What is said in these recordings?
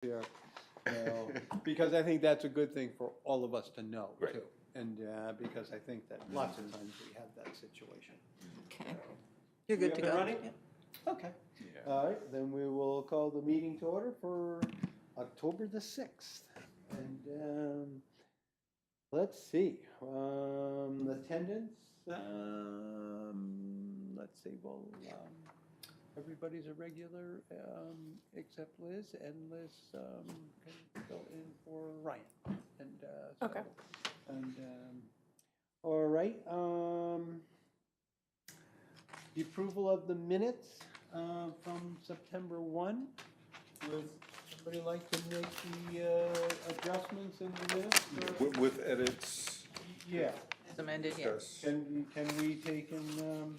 here, because I think that's a good thing for all of us to know Right. too. And because I think that lots of times we have that situation. Okay. You're good to We up go. and running? Yep. Okay. Yeah. All right, then we will call the meeting to order for October the 6th. And let's see, attendance, let's see, well, everybody's a regular, except Liz, and Liz can fill in for Ryan. And so, Okay. And all right, the approval of the minutes from September 1. Would somebody like to make the adjustments in the minutes? With edits, Yeah. As amended, yeah. discuss, Can we take and, and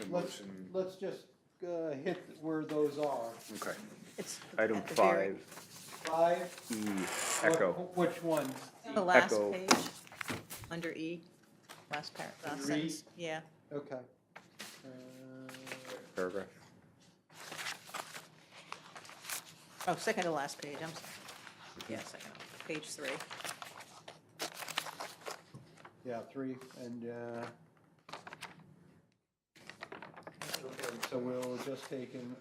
let's, motion. let's just hit where those are. Okay. It's Item at the very- 5, 5, E, echo. Which one? The last Echo. page, under E, last Under E? sentence, yeah. Okay. Paragraph. Oh, second to last page, I'm sorry. Yeah, second, page 3. Yeah, 3, and, okay, so we'll just take and,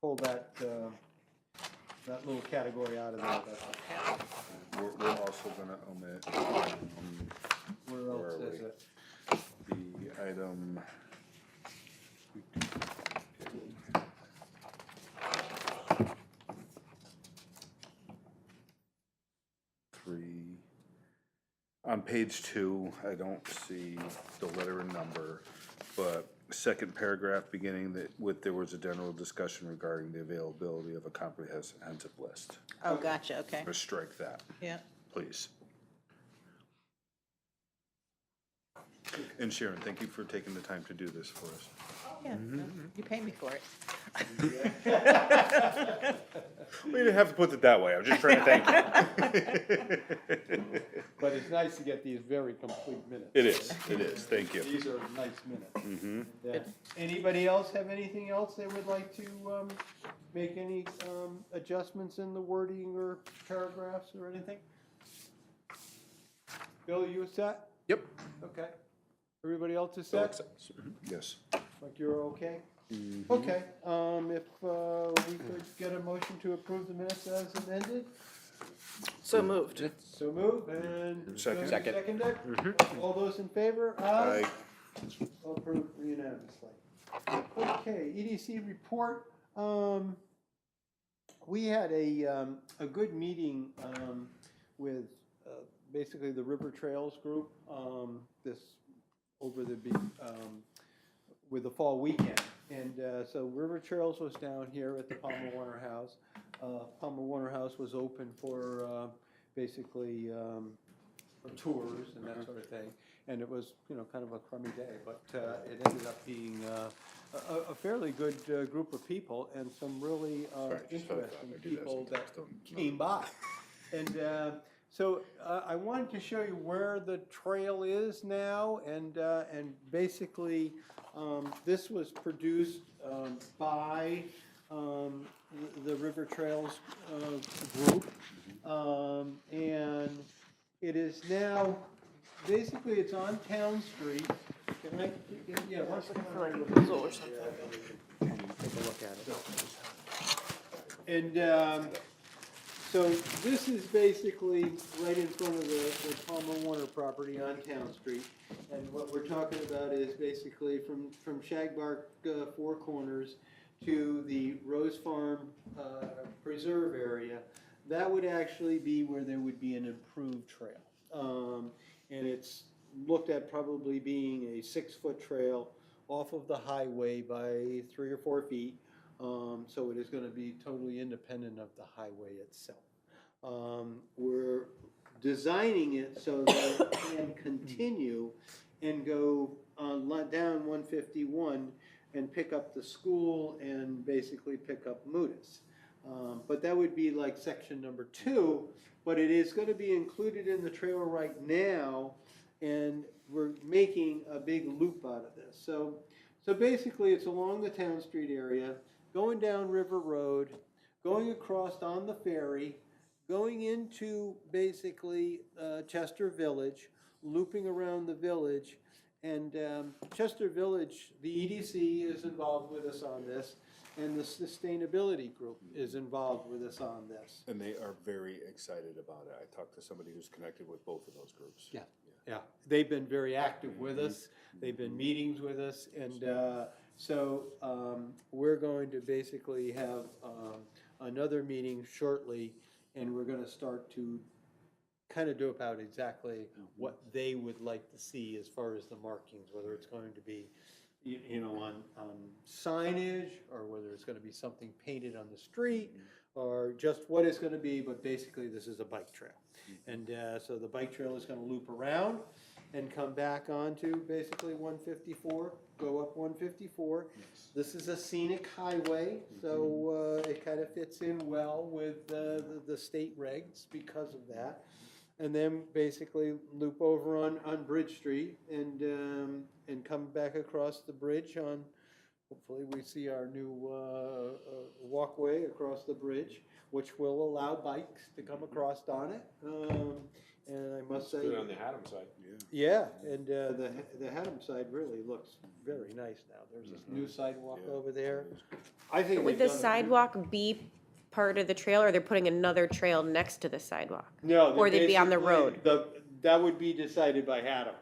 pull that, that little category out of there. Yeah. We're also gonna omit, Where Where else are is we? it? the item. Three. On page 2, I don't see the letter and number, but second paragraph beginning that with, there was a general discussion regarding the availability of a comprehensive list. Oh, gotcha, okay, Or strike that, yeah. please. And Sharon, thank you for taking the time to do this for us. Yeah, you pay me for it. We didn't have to put it that way, I'm just trying to thank you. But it's nice to get these very complete minutes. It is, thank you. These are nice minutes. Mm-hmm. Yeah. Anybody else have anything else they would like to make any adjustments in the wording or paragraphs or anything? Bill, you set? Yep. Okay. Everybody else is set? Yes. Like you're okay? Mm-hmm. Okay, if we could get a motion to approve the minutes as amended? So moved. So move, and. Second. Seconded? All those in favor? I, All approved unanimously. Okay, EDC report, we had a good meeting, with, basically the River Trails group, this, over the big, with the fall weekend. And so River Trails was down here at the Palmer Warner House. Palmer Warner House was open for basically for tours and that sort of thing. And it was, kind of a crummy day, but it ended up being a fairly good group of people and some really interesting people that came by. And so I wanted to show you where the trail is now, and basically this was produced by the River Trails group, and it is now, basically it's on Town Street. Can I, yeah, one second. Proposal or something. Take a look at it. And so this is basically right in front of the Palmer Warner property on Town Street. And what we're talking about is basically from Shagbark Four Corners to the Rose Farm Preserve area. That would actually be where there would be an improved trail. And it's looked at probably being a 6-foot trail off of the highway by 3 or 4 feet. So it is going to be totally independent of the highway itself. We're designing it so that it can continue and go down 151 and pick up the school and basically pick up Moodus. But that would be like section number 2, but it is going to be included in the trail right now, and we're making a big loop out of this. So basically it's along the Town Street area, going down River Road, going across on the ferry, going into basically Chester Village, looping around the village. And Chester Village, the EDC is involved with us on this, and the sustainability group is involved with us on this. And they are very excited about it. I talked to somebody who's connected with both of those groups. Yeah, they've been very active with us, they've been meetings with us, and so we're going to basically have another meeting shortly, and we're gonna start to kind of dope out exactly what they would like to see as far as the markings, whether it's going to be, you know, on signage, or whether it's gonna be something painted on the street, or just what it's gonna be, but basically this is a bike trail. And so the bike trail is gonna loop around and come back onto basically 154, go up 154. This is a scenic highway, so it kind of fits in well with the state regs because of that. And then basically loop over on Bridge Street and come back across the bridge on, hopefully we see our new walkway across the bridge, which will allow bikes to come across on it. And I must say, Good on the Haddam side. yeah, and the Haddam side really looks very nice now. There's this new sidewalk over there. I think Would they've the done a sidewalk be part of the trail, or they're putting another trail next to the sidewalk? No. Or they'd be on the road? That would be decided by Haddam.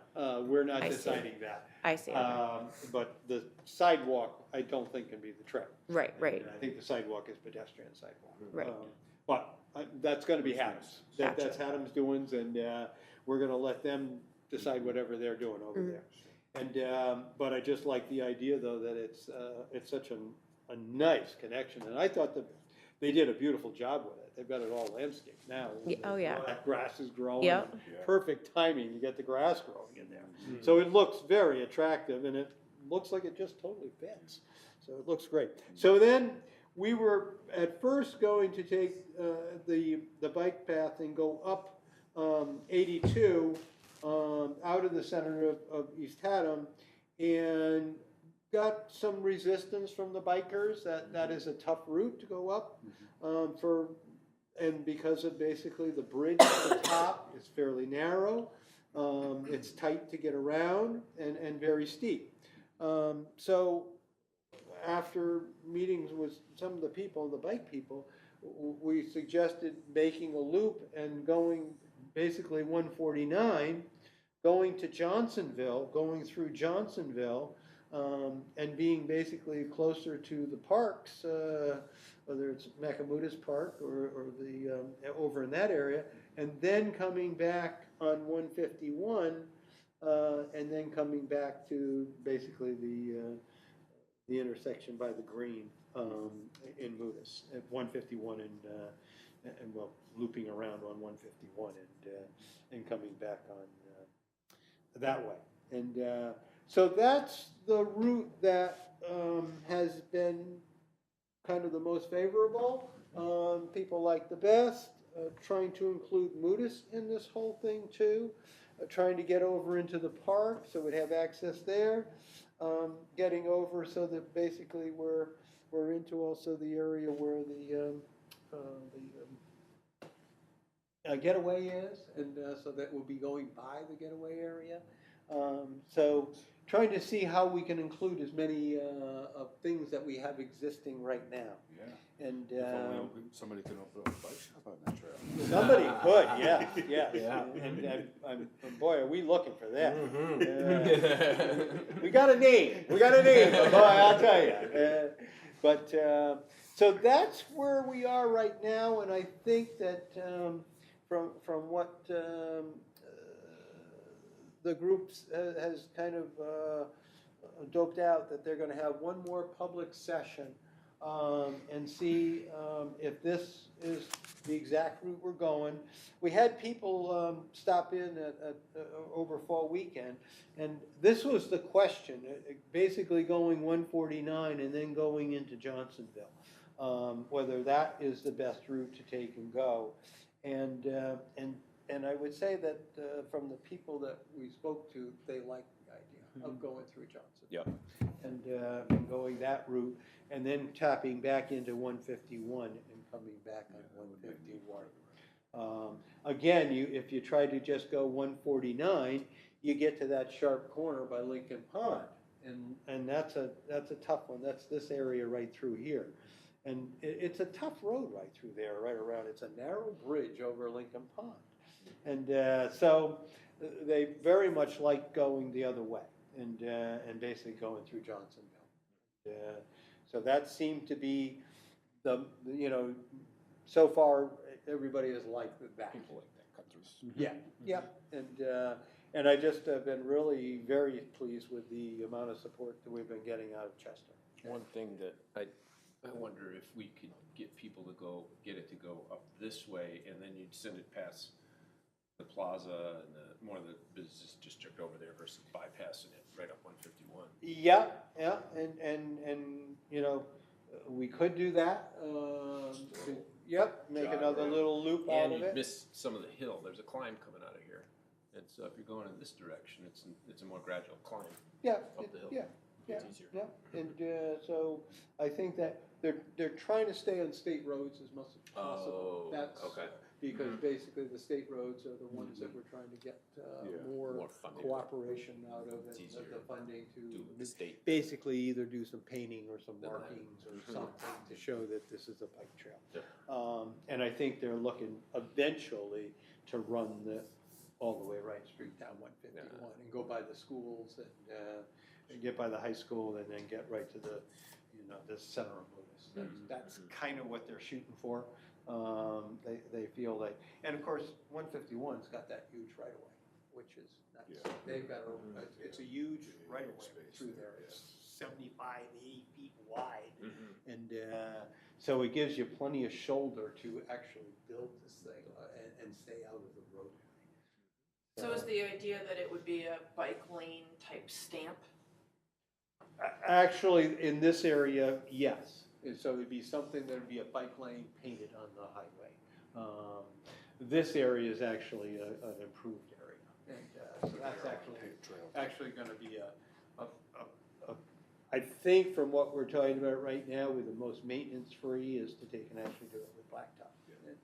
We're not I see. deciding that. I see, okay. But the sidewalk, I don't think can be the trail. Right, right. And I think the sidewalk is pedestrian sidewalk. Right. But that's gonna be Haddam's. That's Gotcha. Haddam's doings, and we're gonna let them decide whatever they're doing over Mm-hmm. there. And, but I just like the idea, though, that it's such a nice connection, and I thought that they did a beautiful job with it. They've got it all landscaped now. Oh, yeah. All that grass is growing. Yep. and Perfect timing, you get the grass growing in there. So it looks very attractive, and it looks like it just totally fits. So it looks great. So then, we were at first going to take the bike path and go up 82 out of the center of East Haddam, and got some resistance from the bikers that is a tough route to go up and because of basically the bridge at the top is fairly narrow, it's tight to get around and very steep. So after meetings with some of the people, the bike people, we suggested making a loop and going basically 149, going to Johnsonville, going through Johnsonville, and being basically closer to the parks, whether it's Macamutas Park or the over in that area, and then coming back on 151, and then coming back to basically the intersection by the green in Mutis at 151 and well, looping around on 151 and coming back on that way. And so that's the route that has been kind of the most favorable. People like the best. Trying to include Mutis in this whole thing too. Trying to get over into the park so we'd have access there. Getting over so that basically we're into also the area where the getaway is, and so that we'll be going by the getaway area. So trying to see how we can include as many of things that we have existing right now. Yeah. And If only somebody could open up a bike shop on that trail. somebody could, yeah, yes. Yeah. And boy, are we looking for that. We got a name, but boy, I'll tell you. But so that's where we are right now, and I think that from what the groups has kind of doped out, that they're going to have one more public session and see if this is the exact route we're going. We had people stop in at over fall weekend, and this was the question, basically going 149 and then going into Johnsonville, whether that is the best route to take and go. And I would say that from the people that we spoke to, they liked the idea. of going through Johnson. Yep. And going that route, and then tapping back into 151 and coming back on 151. Again, if you try to just go 149, you get to that sharp corner by Lincoln Pond, and that's a tough one. That's this area right through here, and it's a tough road right through there, right around. It's a narrow bridge over Lincoln Pond, and so they very much like going the other way, and basically going through Johnsonville. So that seemed to be so far everybody has liked that. People like that cut throughs. Yeah, yeah, and I just have been really very pleased with the amount of support that we've been getting out of Chester. One thing that I wonder if we could get people to get it to go up this way, and then you'd send it past the plaza and more of the business district over there versus bypassing it right up 151. Yeah, yeah, and we could do that. Yep, make another little loop out And of you'd it. miss some of the hill. There's a climb coming out of here, and so if you're going in this direction, it's a more gradual climb. Yeah, up the hill. yeah, yeah, It's easier. yeah, and so I think that they're trying to stay on state roads as much as possible. Oh, That's okay. because basically the state roads are the ones that we're trying to get more More funding. cooperation out of It's it, easier the funding Do to with the state. basically either do some painting or some Than that. markings or something to show that this is a bike trail. Yeah. And I think they're looking eventually to run all the way Wright Street down 151 and go by the schools and get by the high school and then get right to the center of Lewis. That's kind of what they're shooting for. They feel like, and of course, 151's got that huge right of way, which is nuts. Yeah. They've got it's a huge right of way through there. It's 75, 80 feet wide, and so it gives you plenty of shoulder to actually build this thing and stay out of the roadway. So is the idea that it would be a bike lane type stamp? Actually, in this area, yes. And so it'd be something that would be a bike lane painted on the highway. This area is actually an improved area, and so that's actually going to be I think from what we're talking about right now, with the most maintenance free is to take and actually do it with blacktop. And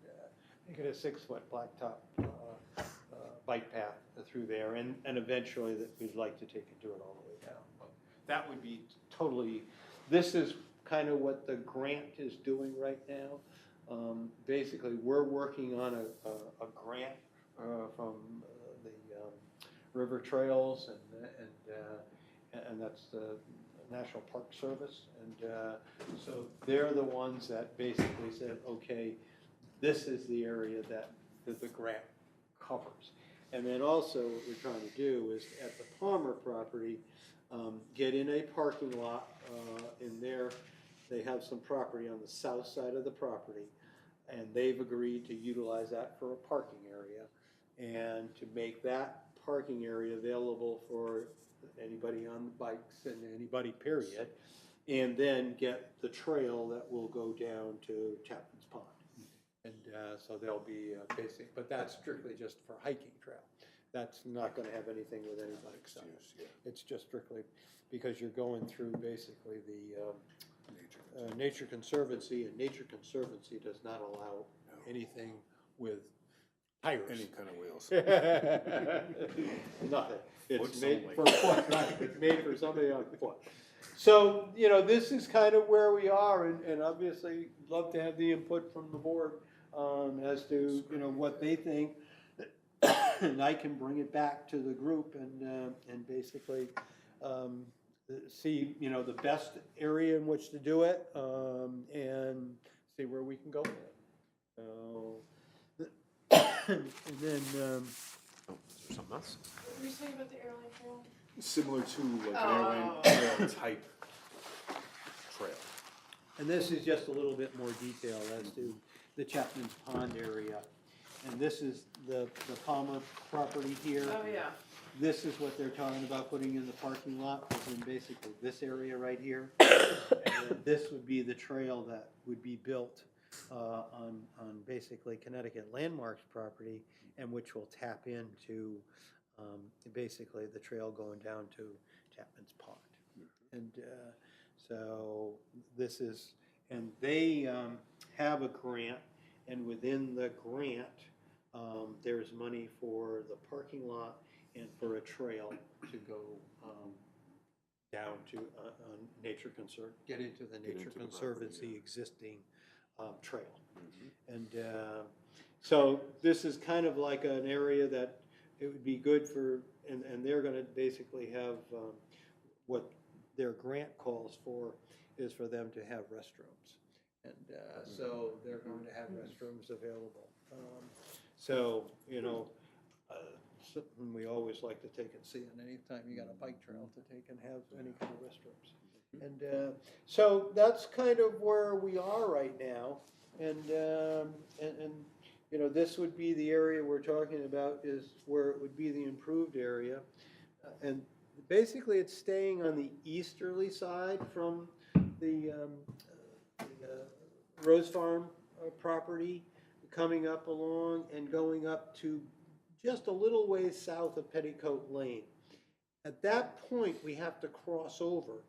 make it a 6-foot blacktop bike path through there, and eventually that we'd like to take and do it all the way down. But that would be totally, this is kind of what the grant is doing right now. Basically, we're working on a grant from the River Trails, and that's the National Park Service, and so they're the ones that basically said, okay, this is the area that the grant covers. And then also what we're trying to do is at the Palmer property, get in a parking lot in there. They have some property on the south side of the property, and they've agreed to utilize that for a parking area and to make that parking area available for anybody on the bikes and anybody, period, and then get the trail that will go down to Chapman's Pond. And so there'll be basic, but that's strictly just for hiking trail. That's not going to have anything with any bikes on it. It's just strictly because you're going through basically the Nature Conservancy, and Nature Conservancy does not allow anything with tires. Any kind of wheels. Nothing. It's Foot's made only. for foot, right? It's made for somebody on foot. So, this is kind of where we are, and obviously love to have the input from the board as to, what they think. And I can bring it back to the group and basically see, the best area in which to do it, and see where we can go with it. So, and then, Is there something else? What were you saying about the airline trail? Similar to like Oh. an airline trail type trail. and this is just a little bit more detail as to the Chapman's Pond area. And this is the Palmer property here. Oh, yeah. This is what they're talking about putting in the parking lot, is in basically this area right here. And then this would be the trail that would be built on basically Connecticut Landmarks property, and which will tap into basically the trail going down to Chapman's Pond. And so this is, and they have a grant, and within the grant, there's money for the parking lot and for a trail to go down to Nature Conserve, get into the Nature into the Conservancy property, yeah. existing trail. And so this is kind of like an area that it would be good for, and they're gonna basically have, what their grant calls for is for them to have restrooms. And so they're going to have restrooms available. So, you know, something we always like to take and see, and anytime you got a bike trail to take and have any kind of restrooms. And so that's kind of where we are right now. And you know, this would be the area we're talking about is where it would be the improved area. And basically it's staying on the easterly side from the Rose Farm property, coming up along and going up to just a little ways south of Petticoat Lane. At that point, we have to cross over,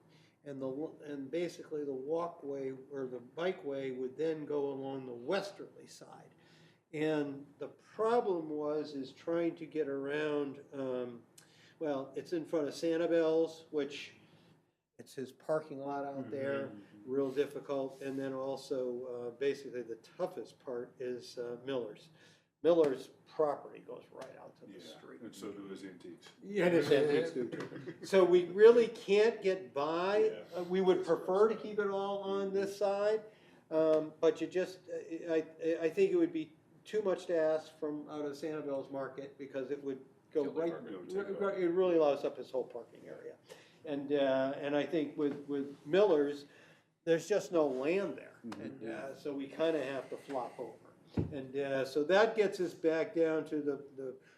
and basically the walkway or the bikeway would then go along the westerly side. And the problem is trying to get around, well, it's in front of Sanibel's, which it's his parking lot out there, real difficult. And then also, basically the toughest part is Miller's. Miller's property goes right out to the street. And so do his antiques. Yeah, and his antiques do too. So we really can't get by. We would prefer to keep it all on this side, but you just, I think it would be too much to ask from out of Sanibel's Market because it would go Kill the right, parking. it really allows up his whole parking area. And I think with Miller's, there's just no land there. And so we kind of have to flop over. And so that gets us back down to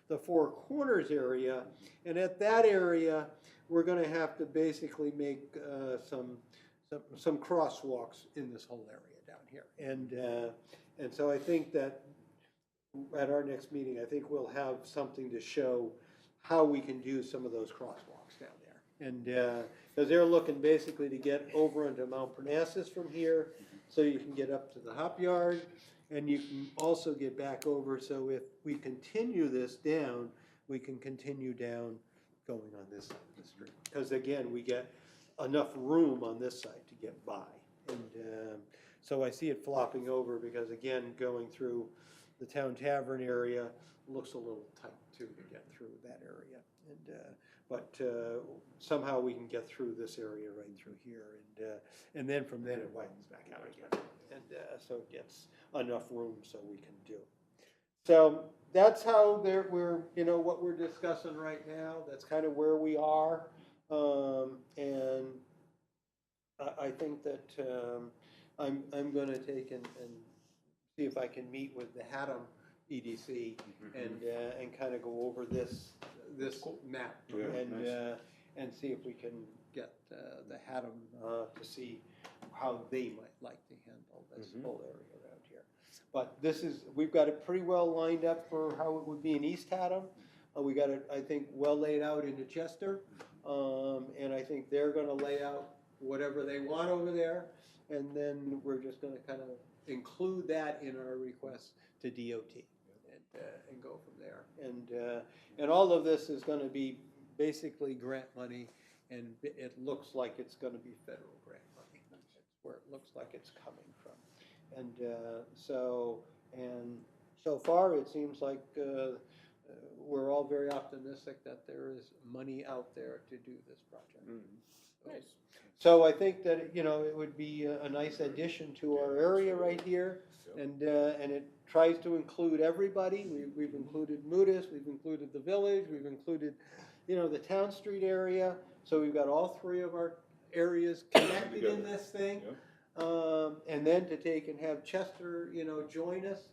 the Four Corners area. And at that area, we're going to have to basically make some crosswalks in this whole area down here. And so I think that at our next meeting, I think we'll have something to show how we can do some of those crosswalks down there. And because they're looking basically to get over into Mount Parnassus from here, so you can get up to the Hop Yard, and you can also get back over. So if we continue this down, we can continue down going on this side of the street. Because again, we get enough room on this side to get by. And so I see it flopping over because again, going through the Town Tavern area looks a little tight too to get through that area. But somehow we can get through this area right through here, and then from then it widens back out again, and so it gets enough room so we can do. So that's how we're, you know, what we're discussing right now. That's kind of where we are, and I think that I'm going to take and see if I can meet with the Haddam EDC and kind of go over this map and see if we can get the Haddam to see how they might like to handle this whole area around here. But we've got it pretty well lined up for how it would be in East Haddam. We got it, I think, well laid out into Chester, and I think they're going to lay out whatever they want over there, and then we're just going to kind of include that in our request to DOT and go from there. And all of this is going to be basically grant money, and it looks like it's going to be federal grant money. That's where it looks like it's coming from. And so far it seems like we're all very optimistic that there is money out there to do this project. Nice. So I think that, you know, it would be a nice addition to our area right here, and it tries to include everybody. We've included Moodus, we've included the village, we've included, you know, the Town Street area. So we've got all three of our areas connected in this thing. And then to take and have Chester, you know, join us.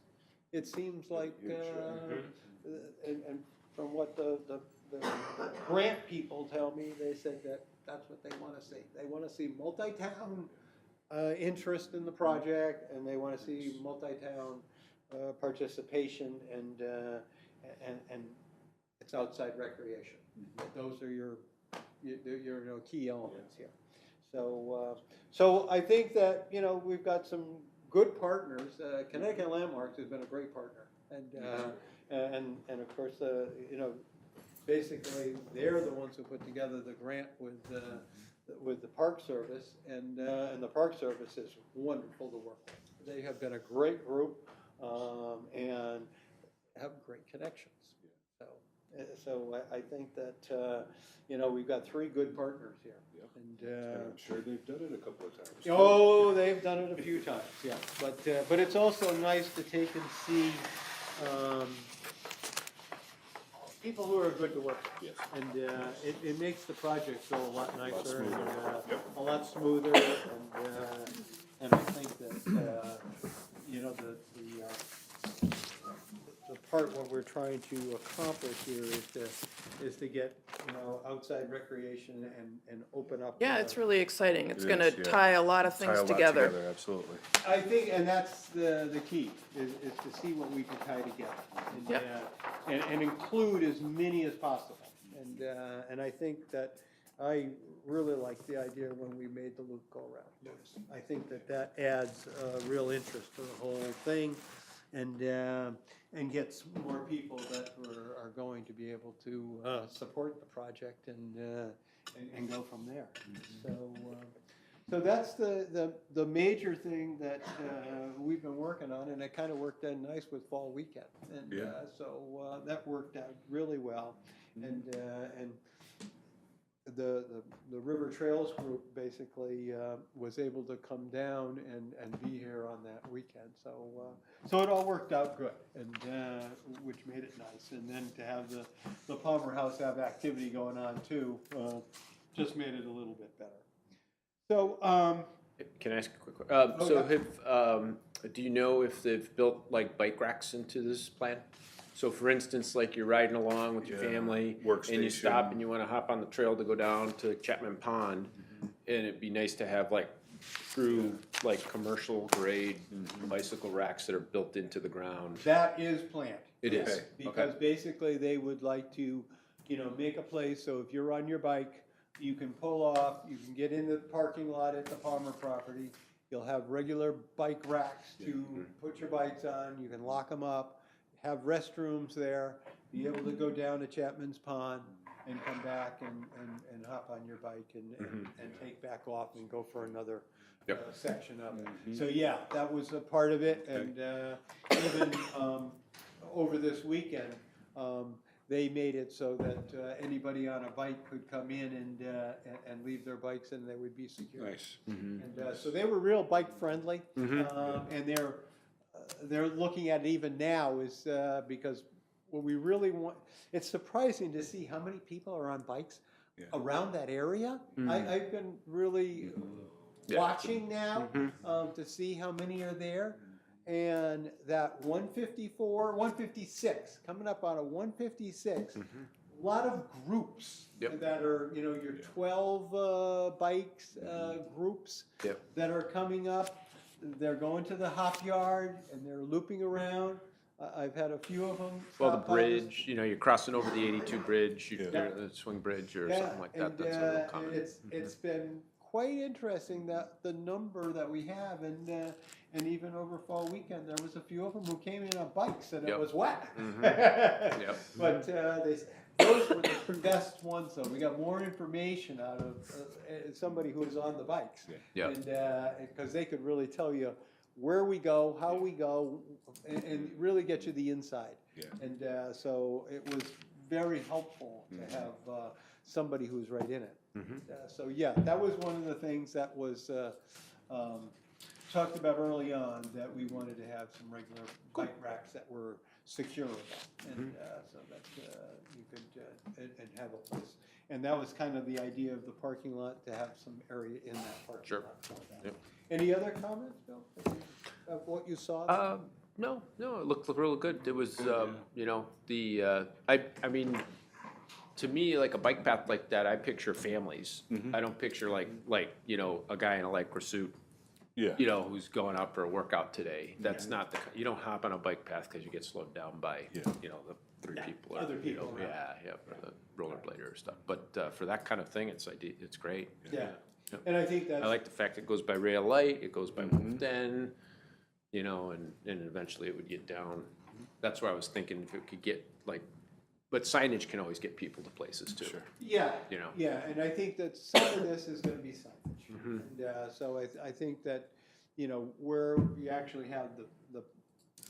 It seems like, and from what the grant people tell me, they said that that's what they want to see. They want to see multi-town interest in the project, and they want to see multi-town participation, and it's outside recreation. Those are your your key elements here. So I think that, we've got some good partners. Connecticut Landmarks has been a great partner. And of course, basically, they're the ones who put together the grant with the Park Service, and the Park Service is wonderful to work with. They have been a great group, and have great connections. So I think that, we've got three good partners here. And, I'm sure they've done it a couple of times. oh, they've done it a few times, yeah. But it's also nice to take and see, people who are good to work with. Yes. And it makes the project go a lot nicer and smoother. Yep. a lot smoother. And I think that, the part what we're trying to accomplish here is to get, outside recreation and open up. Yeah, it's really exciting. It's It gonna is, yeah. tie a lot of Tie things a lot together. Absolutely. I think, and that's the key, is to see what we can tie together. And, Yep. and include as many as possible. And I think that I really like the idea when we made the loop go around. I think that adds real interest to the whole thing, and gets more people that are going to be able to support the project and go from there. So that's the major thing that we've been working on, and it kind of worked out nice with fall weekend. And Yeah. so that worked out really well. And the River Trails group basically was able to come down and be here on that weekend. So it all worked out good, and which made it nice. And then to have the Palmer House have activity going on too, just made it a little bit better. So, Can I ask a quick question? Oh, So yeah. do you know if they've built like bike racks into this plan? So for instance, like you're riding along with your Yeah, family and you workstation. stop and you wanna hop on the trail to go down to Chapman Pond. And it'd be nice to have like true, like commercial grade bicycle racks that are built into the ground. that is planned. It is. Okay. Because basically they would like to, make a place, so if you're on your bike, you can pull off, you can get in the parking lot at the Palmer property. You'll have regular bike racks to put your bikes on, you can lock them up, have restrooms there, be able to go down to Chapman's Pond and come back and hop on your bike and take back off and go for another section of it. So yeah, that was a part of it, and even over this weekend, they made it so that anybody on a bike could come in and leave their bikes and they would be secure. Nice. And so they were real bike friendly, and they're looking at it even now is because what we really want. It's surprising to see how many people are on bikes around that area. I've been really watching now to see how many are there. And that 156, coming up on a 156, a lot of groups that are, your 12 bikes groups that are coming up. They're going to the hop yard and they're looping around. I've had a few of them. Well, the bridge, you're crossing over the 82 bridge, the swing bridge or something like that. That's a real common. And it's been quite interesting that the number that we have, and even over fall weekend, there was a few of them who came in on bikes and it was wet. But those were the best ones, though. We got more information out of somebody who was on the bikes. And because they could really tell you where we go, how we go, and really get you the inside. And so it was very helpful to have somebody who's right in it. So yeah, that was one of the things that was talked about early on, that we wanted to have some regular bike racks that were securable, and so that you could and have a place. And that was kind of the idea of the parking lot, to have some area in that parking lot for that. Any other comments, Bill, of what you saw? No, it looked really good. It was, I mean, to me, like a bike path like that, I picture families. I don't picture like a guy in a lycra suit Yeah. you know, who's going out for a workout today. That's not you don't hop on a bike path because you get slowed down by, Yeah. you know, the three people. other you know, people around. Yeah, or the rollerblader or stuff. But for that kind of thing, it's great. Yeah, Yep. and I think that's. I like the fact it goes by rail light, it goes by Wolf Den, you know, and eventually it would get down. That's where I was thinking if it could get like, but signage can always get people to places too. Sure. Yeah, You know. yeah, and I think that some of this is gonna be signage. Mhm. And, so I think that, you know, where we actually have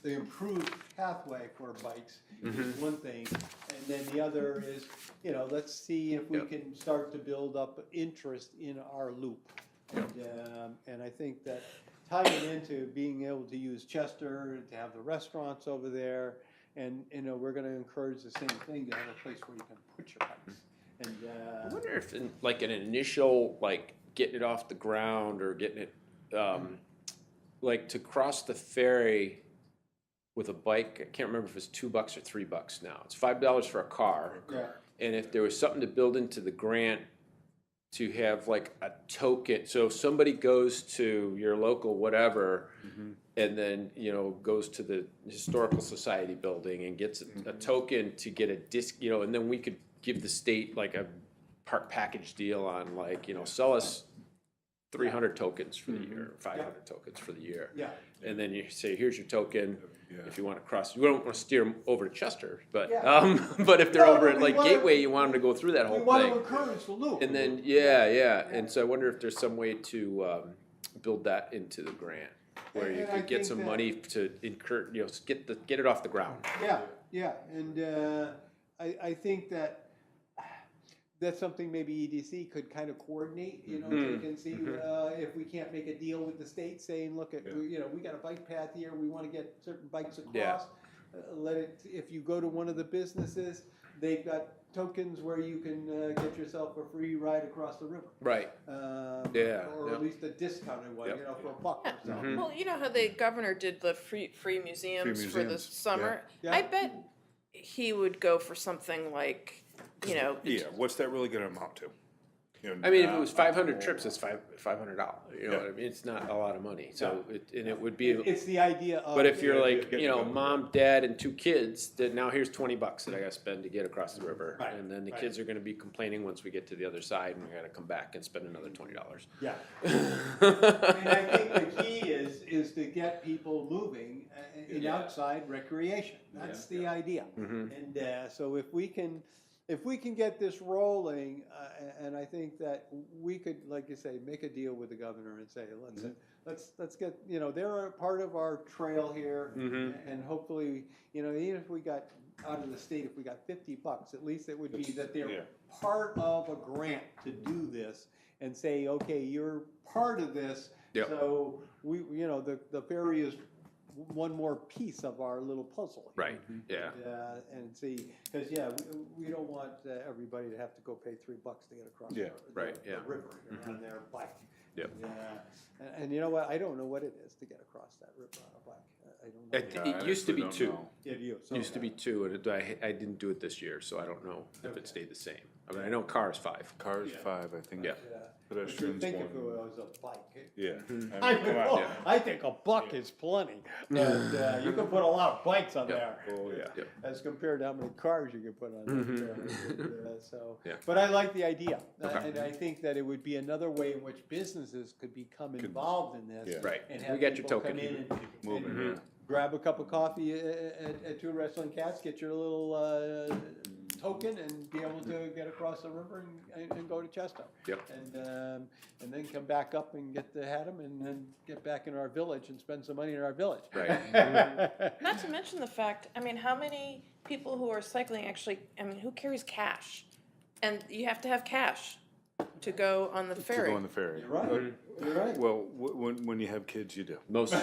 the improved pathway for bikes is one thing. And then the other is, you know, let's see if we Yep. can start to build up interest in our loop. And I think that tying into being able to use Chester, to have the restaurants over there, and, you know, we're gonna encourage the same thing, to have a place where you can put your bikes. And, I wonder if in, like an initial, like getting it off the ground or getting it, like to cross the ferry with a bike, I can't remember if it's $2 or $3 now. It's $5 for a car. yeah, And if there was something to build into the grant to have like a token, so if somebody goes to your local whatever, and then, you know, goes to the Historical Society building and gets a token to get a disc, you know, and then we could give the state like a park package deal on like, you know, sell us 300 tokens for the year, 500 tokens for the year. yeah. And then you say, here's your token, Yeah. if you want to cross, we don't want to steer them over to Chester, but, Yeah. but if they're No, over but at we like wanna- Gateway, you want them to go through that We whole want to thing. encourage the loop. And then, yeah, and so I wonder if there's some way to, build that into the grant, where you And I could get think some that- money to incur, you know, get it off the ground. Yeah, yeah, and I think that that's something maybe EDC could kind of coordinate, you know, take and see if we can't make a deal with the state saying, look, you know, we got a bike path here, we want to get certain bikes Yeah. across. Let it, if you go to one of the businesses, they've got tokens where you can get yourself a free ride across the river. Right. Yeah, Or yeah. at least a discounted one, Yep. you know, for $1 or Mm-hmm. something. Well, you know how the governor did the free museums for the museums, summer? yeah. I bet he would go for something like, you know, Yeah, what's that really gonna amount to? You know, I mean, if it was 500 trips, it's $500, you know Yeah. what I mean? It's not a lot of money, so and it would be. It's the idea of. But if you're Yeah, like, get you know, together. mom, dad, and 2 kids, then now here's $20 that I gotta spend to get across the river. Right, And then the right. kids are gonna be complaining once we get to the other side and we gotta come back and spend another $20. Yeah. And I think the key is to get people moving in outside recreation. That's the idea. And so if we can get this rolling, and I think that we could, like you say, make a deal with the governor and say, let's get, you know, they're a part of our trail here, and hopefully, you know, even if we got out of the state, if we got $50, at least it would be that they're yeah. part of a grant to do this, and say, okay, you're part of this. Yep. So we, you know, the ferry is one more piece of our little puzzle. Right, yeah. And see, because we don't want everybody to have to go pay $3 to get across Yeah, right, the yeah. river on their bike. Yep. And you know what? I don't know what it is to get across that river on a bike. I don't know. It used to be honestly 2. don't know. Yeah, you. It used to be 2, and I didn't do it this year, so I don't know if it stayed the same. I mean, I know cars 5. Cars Yeah. 5, I think. Yeah. Pedestrians Think if it 1. was a bike. Yeah. I Come think, on. oh, I think a buck is plenty. And you can put a lot of bikes on Yeah. there. Oh, yeah. Yep. As compared to how many cars you can put on there. So, Yeah. but I like the idea. Okay. And I think that it would be another way in which businesses could become involved in this. Yeah. Right. And We have got your people come token. in and Moving, yeah. grab a cup of coffee at Two Wrestling Cats, get your little token and be able to get across the river and go to Chester. Yep. And then come back up and get the Haddam and then get back in our village and spend some money in our village. Right. not to mention the fact, I mean, how many people who are cycling actually, I mean, who carries cash? And you have to have cash to go on the To ferry. go on the ferry. You're right, you're right. Well, when you have kids, you do. Most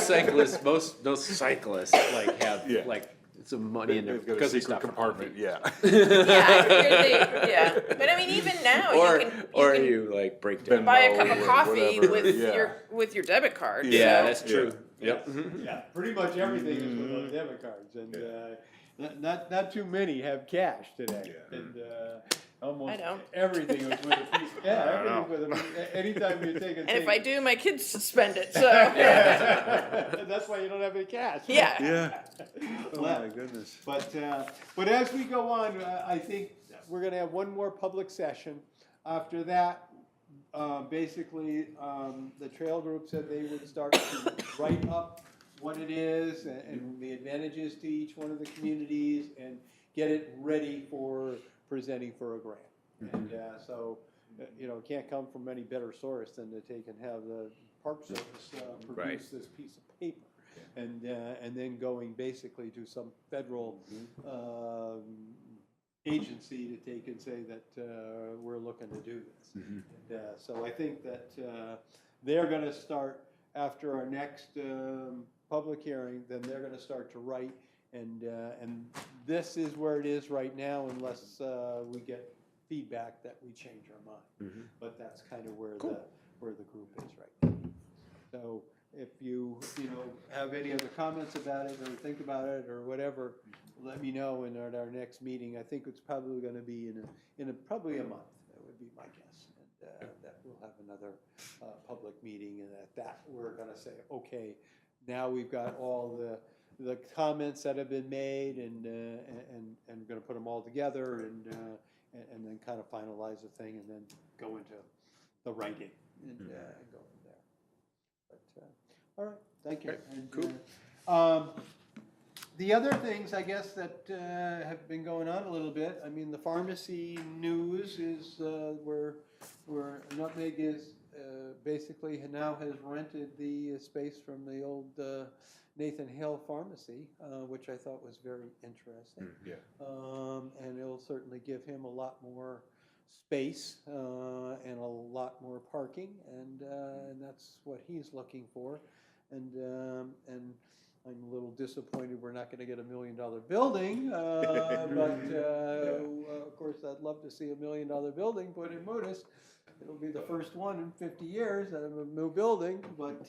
cyclists like have Yeah. like some money in there They've got a because they secret stop for compartment, yeah. Yeah, I figured yeah. But I mean, even now, or you can you like break down. buy a cup of or coffee whatever, with yeah. your debit card. Yeah, so- that's true. Yep. Yeah, pretty much everything is with those debit cards, and not too many have cash today. Yeah. And Almost don't. everything was with a piece, yeah, I don't everything with a, anytime you take a. And if I do, my kids suspend it, so. That's why you don't have any cash. Yeah. Yeah. Oh, Well, my goodness. But as we go on, I think we're gonna have one more public session. After that, basically, the trail group said they would start to write up what it is and the advantages to each one of the communities and get it ready for presenting for a grant. And so, you know, it can't come from any better source than to take and have the Park Service produce this piece of paper. And then going basically to some federal agency to take and say that we're looking to do this. And, so I think that they're going to start after our next public hearing. Then they're going to start to write, and this is where it is right now, unless we get feedback that we change our mind. But that's kind of where the group is right now. So if you have any other comments about it or think about it or whatever, let me know. And at our next meeting, I think it's probably going to be in probably a month. That would be my guess. And that we'll have another public meeting, and at that we're going to say, okay, now we've got all the comments that have been made, and we're going to put them all together, and then kind of finalize the thing, and then go into the writing and go from there. But all right, thank you. Okay, And, cool. The other things, I guess, that have been going on a little bit. I mean, the pharmacy news is where Nutmeg is basically now has rented the space from the old Nathan Hale Pharmacy, which I thought was very interesting. Yeah. And it'll certainly give him a lot more space and a lot more parking, and that's what he's looking for. And I'm a little disappointed we're not going to get $1 million building, but of course I'd love to see $1 million building put in Moodus. It'll be the first one in 50 years of a new building, but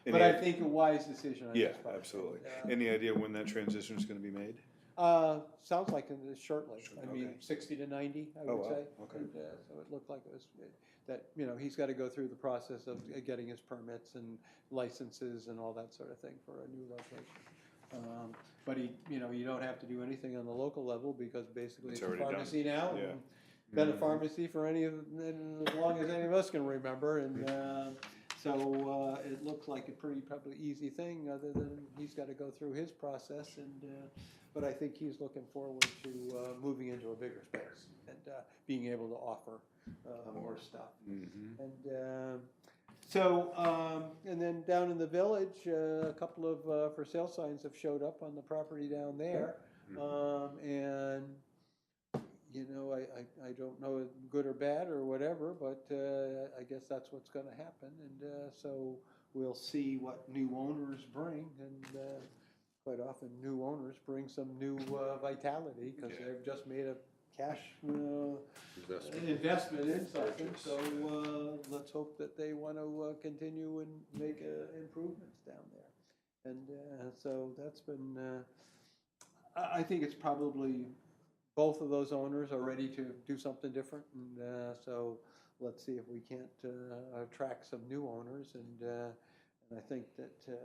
I think a wise decision on Yeah, his part. absolutely. Any idea when that transition is going to be made? Sounds like shortly. I mean, Okay. 60 to 90, I Oh, would wow. say. Okay. And, so it looked like it was that he's got to go through the process of getting his permits and licenses and all that sort of thing for a new location. But you don't have to do anything on the local level because basically It's it's a already done. pharmacy now. Yeah. And been a pharmacy for as long as any of us can remember, and so it looks like a pretty probably easy thing. Other than he's got to go through his process, but I think he's looking forward to moving into a bigger space and being able to offer more stuff. And and then down in the village, a couple of for sale signs have showed up on the property down there, and. I don't know if good or bad or whatever, but I guess that's what's going to happen. And so we'll see what new owners bring. And quite often new owners bring some new vitality because they've just made a cash investment in something. So let's hope that they want to continue and make improvements down there. And so that's been, I think it's probably both of those owners are ready to do something different, and so let's see if we can't attract some new owners, and I think that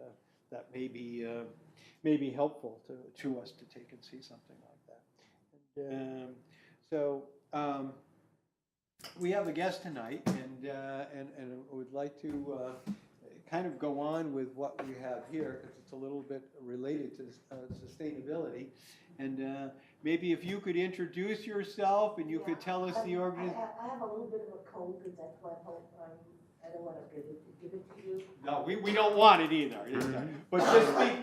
that may be helpful to us to take and see something like that. And so we have a guest tonight, and would like to kind of go on with what we have here because it's a little bit related to sustainability, and. Maybe if you could introduce yourself and you could tell us the organization. I have a little bit of a cold, and that's why I don't want to give it to you. No, we don't want it either. But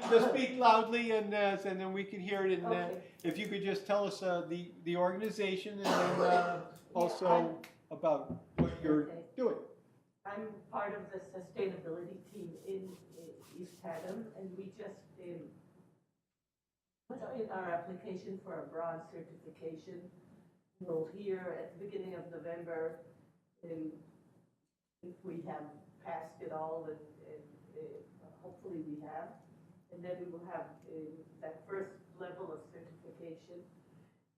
just speak loudly, and then we can hear it. And Okay. if you could just tell us the organization, and then also about what you're doing. I'm part of the sustainability team in East Haddam, and we just put in our application for a bronze certification. We'll hear at the beginning of November if we have passed it all, and hopefully we have. And then we will have that first level of certification.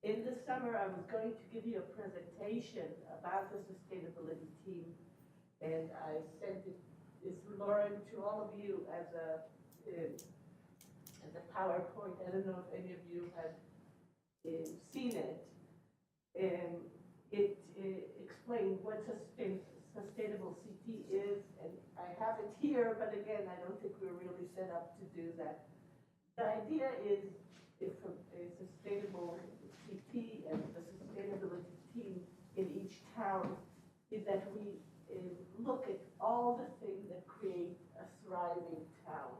in the summer, I was going to give you a presentation about the sustainability team, and I sent it's Lauren, to all of you as a PowerPoint. I don't know if any of you have seen it. It explained what sustainable CT is, and I have it here, but again, I don't think we're really set up to do that. The idea is if a sustainable CT and the sustainability team in each town is that we look at all the things that create a thriving town.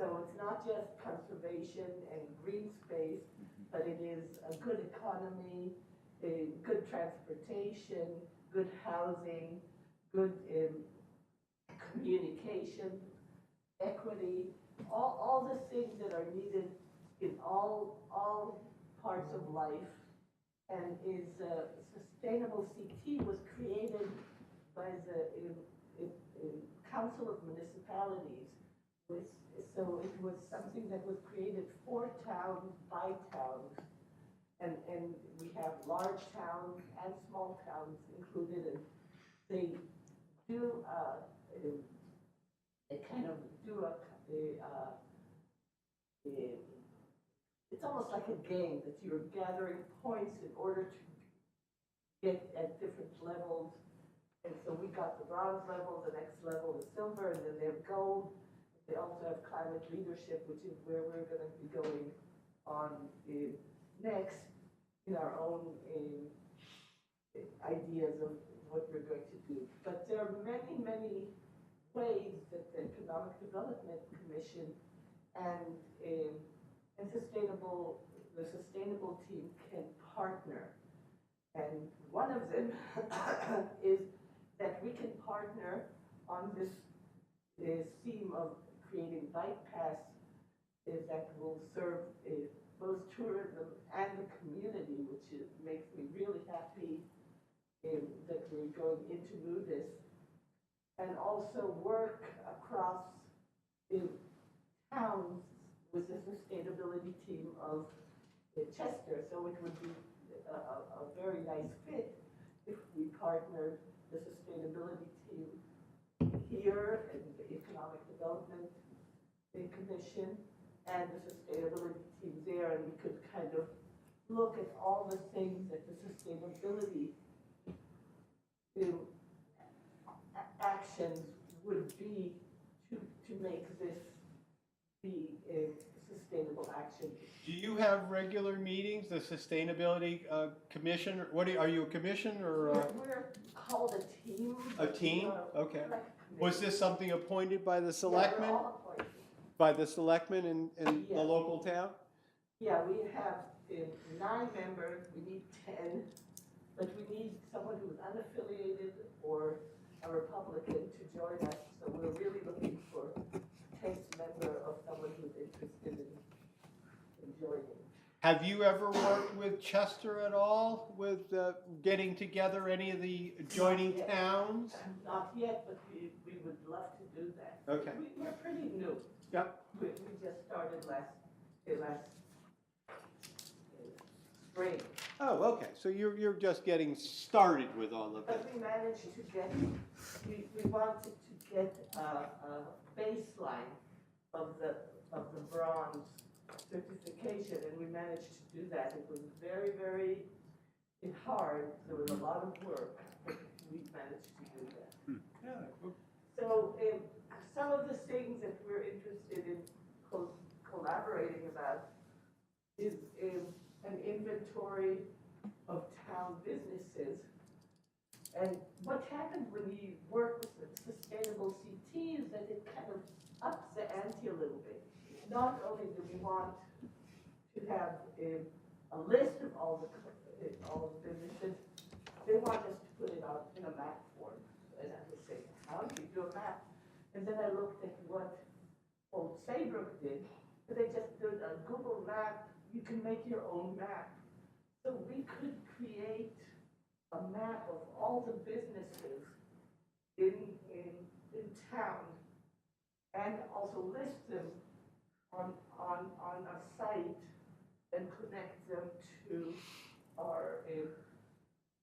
So it's not just conservation and green space, but it is a good economy, a good transportation, good housing, good communication, equity, all the things that are needed in all parts of life. And is sustainable CT was created by the Council of Municipalities. So it was something that was created for towns, by towns. And we have large towns and small towns included. And they do they kind of do it's almost like a game that you're gathering points in order to get at different levels. And so we got the bronze level, the next level is silver, and then they have gold. They also have climate leadership, which is where we're going to be going on next in our own ideas of what we're going to do. But there are many, many ways that the Economic Development Commission and the sustainable team can partner. And one of them is that we can partner on this theme of creating bike paths that will serve both tourism and the community, which makes me really happy that we're going into this, and also work across towns with the sustainability team of Chester. So it would be a very nice fit if we partnered the sustainability team here and the Economic Development Commission and the sustainability team there, and we could kind of look at all the things that the sustainability actions would be to make this be a sustainable action. Do you have regular meetings, the Sustainability Commission? Or what are you a commission or? We're called a team. A team? Okay. Like a Was this something appointed by the selectmen? Yeah, we're all appointed. By the selectmen in Yeah. the local town? Yeah, we have 9 members, we need 10, but we need someone who's unaffiliated or a Republican to join us. So we're really looking for a 10th member of someone who's interested in joining. Have you ever worked with Chester at all, with getting together any of the adjoining towns? Not yet, but we would love to do that. Okay. We're pretty new. Yep. We just started last spring. Oh, okay, so you're just getting started with all of But that. we managed to get, we wanted to get a baseline of the bronze certification, and we managed to do that. It was very, very hard. There was a lot of work, but we managed to do that. Yeah. So some of the things that we're interested in collaborating about is an inventory of town businesses. And what happens when you work with the sustainable CT is that it kind of ups the ante a little bit. Not only do we want to have a list of all the businesses, they want us to put it out in a map form. And I was saying, how do you do a map? And then I looked at what Old Saybrook did. They just did a Google map. You can make your own map. So we could create a map of all the businesses in town and also list them on a site and connect them to our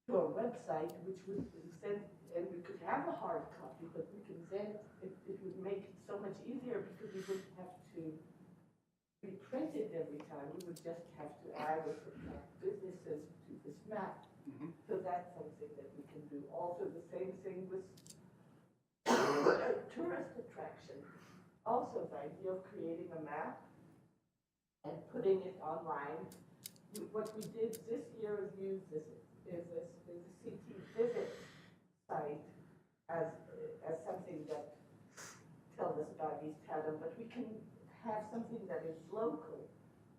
website, which would send, and we could have a hard copy, but we can then, it would make it so much easier because we wouldn't have to reprint it every time. We would just have to add or subtract businesses to this map. So that's something that we can do. Also, the same thing with tourist attraction. Also, the idea of creating a map and putting it online. What we did this year is use this CT visit site as something that tells us about East Haddam, but we can have something that is local.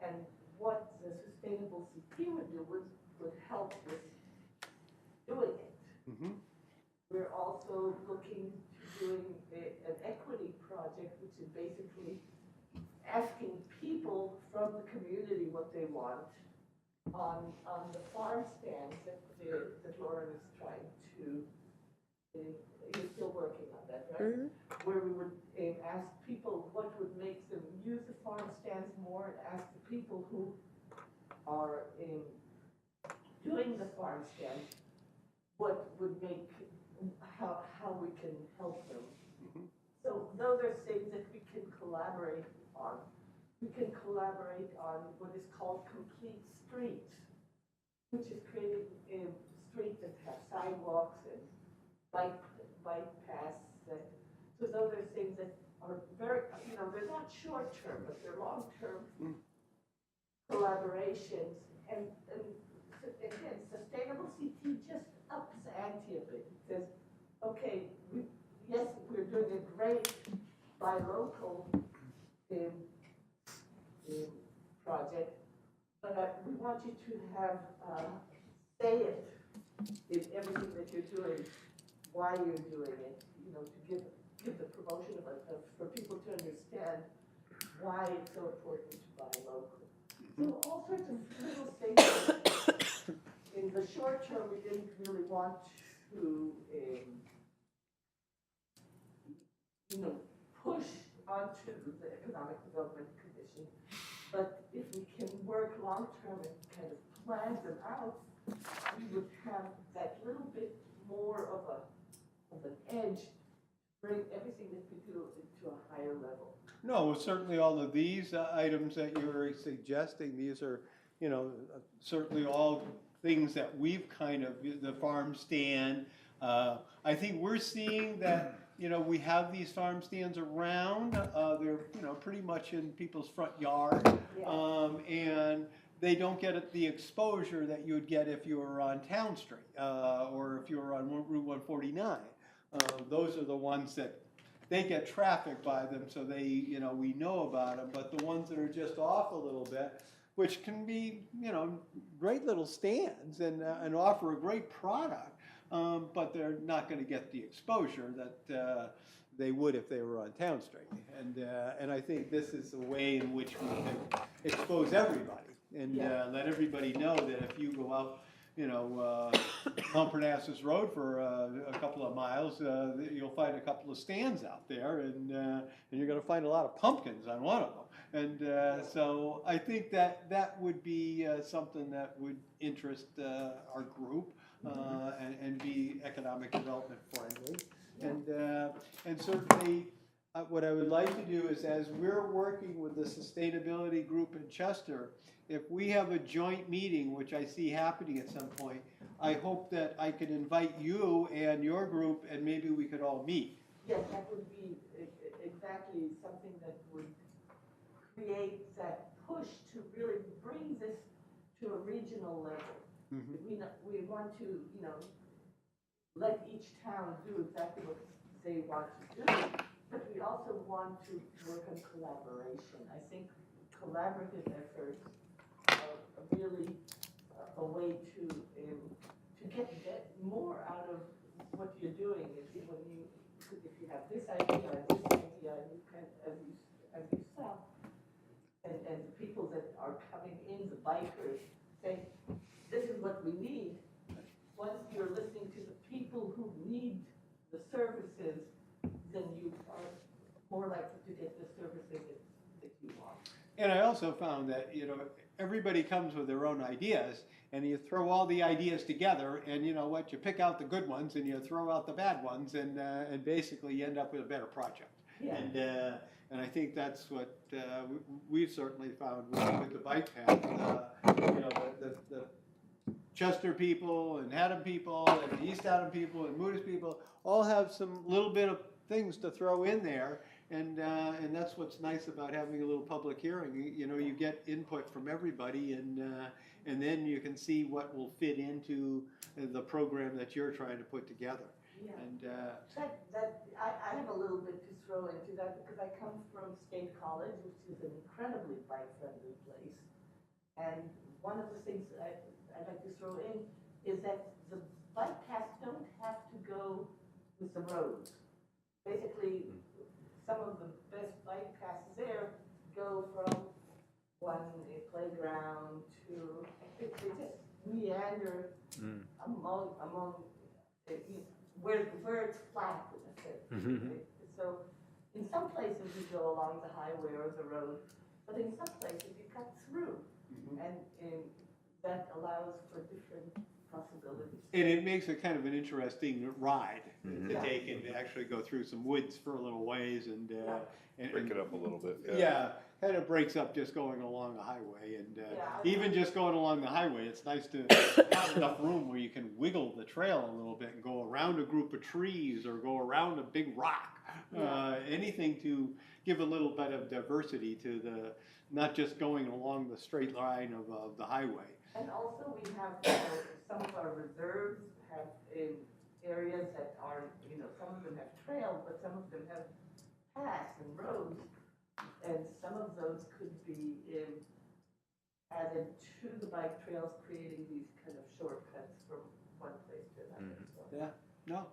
And what the sustainable CT would do would help with doing it. We're also looking to doing an equity project, which is basically asking people from the community what they want on the farm stands that Lauren is trying to, you're still working on that, right? Where we would ask people what would make them use the farm stands more, and ask the people who are doing the farm stand what would make, how we can help them. So those are things that we can collaborate on. We can collaborate on what is called complete streets, which is creating streets that have sidewalks and bike paths. So those are things that are very, they're not short term, but they're long term collaborations. And again, sustainable CT just ups the ante a bit. It says, okay, yes, we're doing a great buy local project, but we want you to have say it in everything that you're doing, why you're doing it, to give the promotion for people to understand why it's so important to buy local. So all sorts of little things. In the short term, we didn't really want to, push onto the Economic Development Commission. But if we can work long term and kind of plan them out, we would have that little bit more of an edge to bring everything that we do into a higher level. No, certainly all of these items that you're suggesting, these are, certainly all things that we've kind of, the farm stand. I think we're seeing that, we have these farm stands around. They're, pretty much in people's front yard. And they don't get the exposure that you would get if you were on Town Street or if you were on Route 149. Those are the ones that they get traffic by them, so they, we know about them. But the ones that are just off a little bit, which can be, great little stands and offer a great product, but they're not going to get the exposure that they would if they were on Town Street. And I think this is a way in which we can expose everybody and let everybody know that if you go out, Mount Parnassus Road for a couple of miles, you'll find a couple of stands out there, and you're going to find a lot of pumpkins on one of them. And so I think that would be something that would interest our group and be economic development friendly. And certainly what I would like to do is, as we're working with the sustainability group in Chester, if we have a joint meeting, which I see happening at some point, I hope that I could invite you and your group, and maybe we could all meet. Yes, that would be exactly something that would create that push to really bring this to a regional level. We want to, let each town do exactly what they want to do, but we also want to work on collaboration. I think collaborative efforts are really a way to get more out of what you're doing. If you have this idea and this idea, and you can, as you saw, and the people that are coming in, the bikers, say, this is what we need. Once you're listening to the people who need the services, then you are more likely to get the services that you want. And I also found that, everybody comes with their own ideas, and you throw all the ideas together, and you know what, you pick out the good ones, and you throw out the bad ones, and basically you end up with a better project. Yeah. And I think that's what we've certainly found with the bike path. The Chester people and Haddam people and the East Haddam people and Moodus people all have some little bit of things to throw in there. And that's what's nice about having a little public hearing. You get input from everybody, and then you can see what will fit into the program that you're trying to put together. Yeah. And I have a little bit to throw into that because I come from State College, which is an incredibly bike-friendly place. And one of the things I'd like to throw in is that the bike paths don't have to go with the roads. Basically, some of the best bike paths there go from one playground to, they just meander among where it's flat. So in some places you go along the highway or the road, but in some places you cut through, and that allows for different possibilities. And it makes it kind of an interesting ride to Yeah. take and to actually go through some woods for a little ways and Break it up a little bit. Yeah, kind of breaks up just going along a highway, and even just going along the highway, it's nice to have enough room where you can wiggle the trail a little bit and go around a group of trees or go around a big rock. Anything to give a little bit of diversity to not just going along the straight line of the highway. And also we have, some of our reserves have areas that are, some of them have trails, but some of them have paths and roads. And some of those could be added to the bike trails, creating these kind of shortcuts from one place to another. Yeah, no,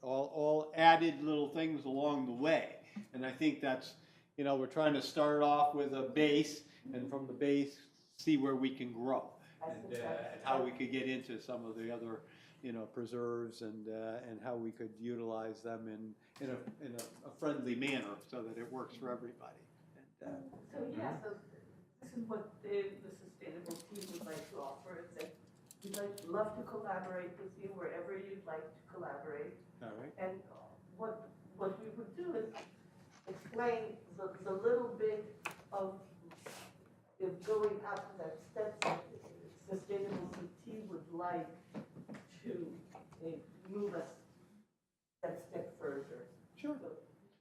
all added little things along the way. And I think that's, we're trying to start off with a base, and from the base, see where we can grow. And how we could get into some of the other, preserves and how we could utilize them in a friendly manner so that it works for everybody. So this is what the sustainable team would like to offer, is that we'd love to collaborate with you wherever you'd like to collaborate. All right. And what we would do is explain the little bit of going up that steps that Sustainable CT would like to move us that step further. Sure.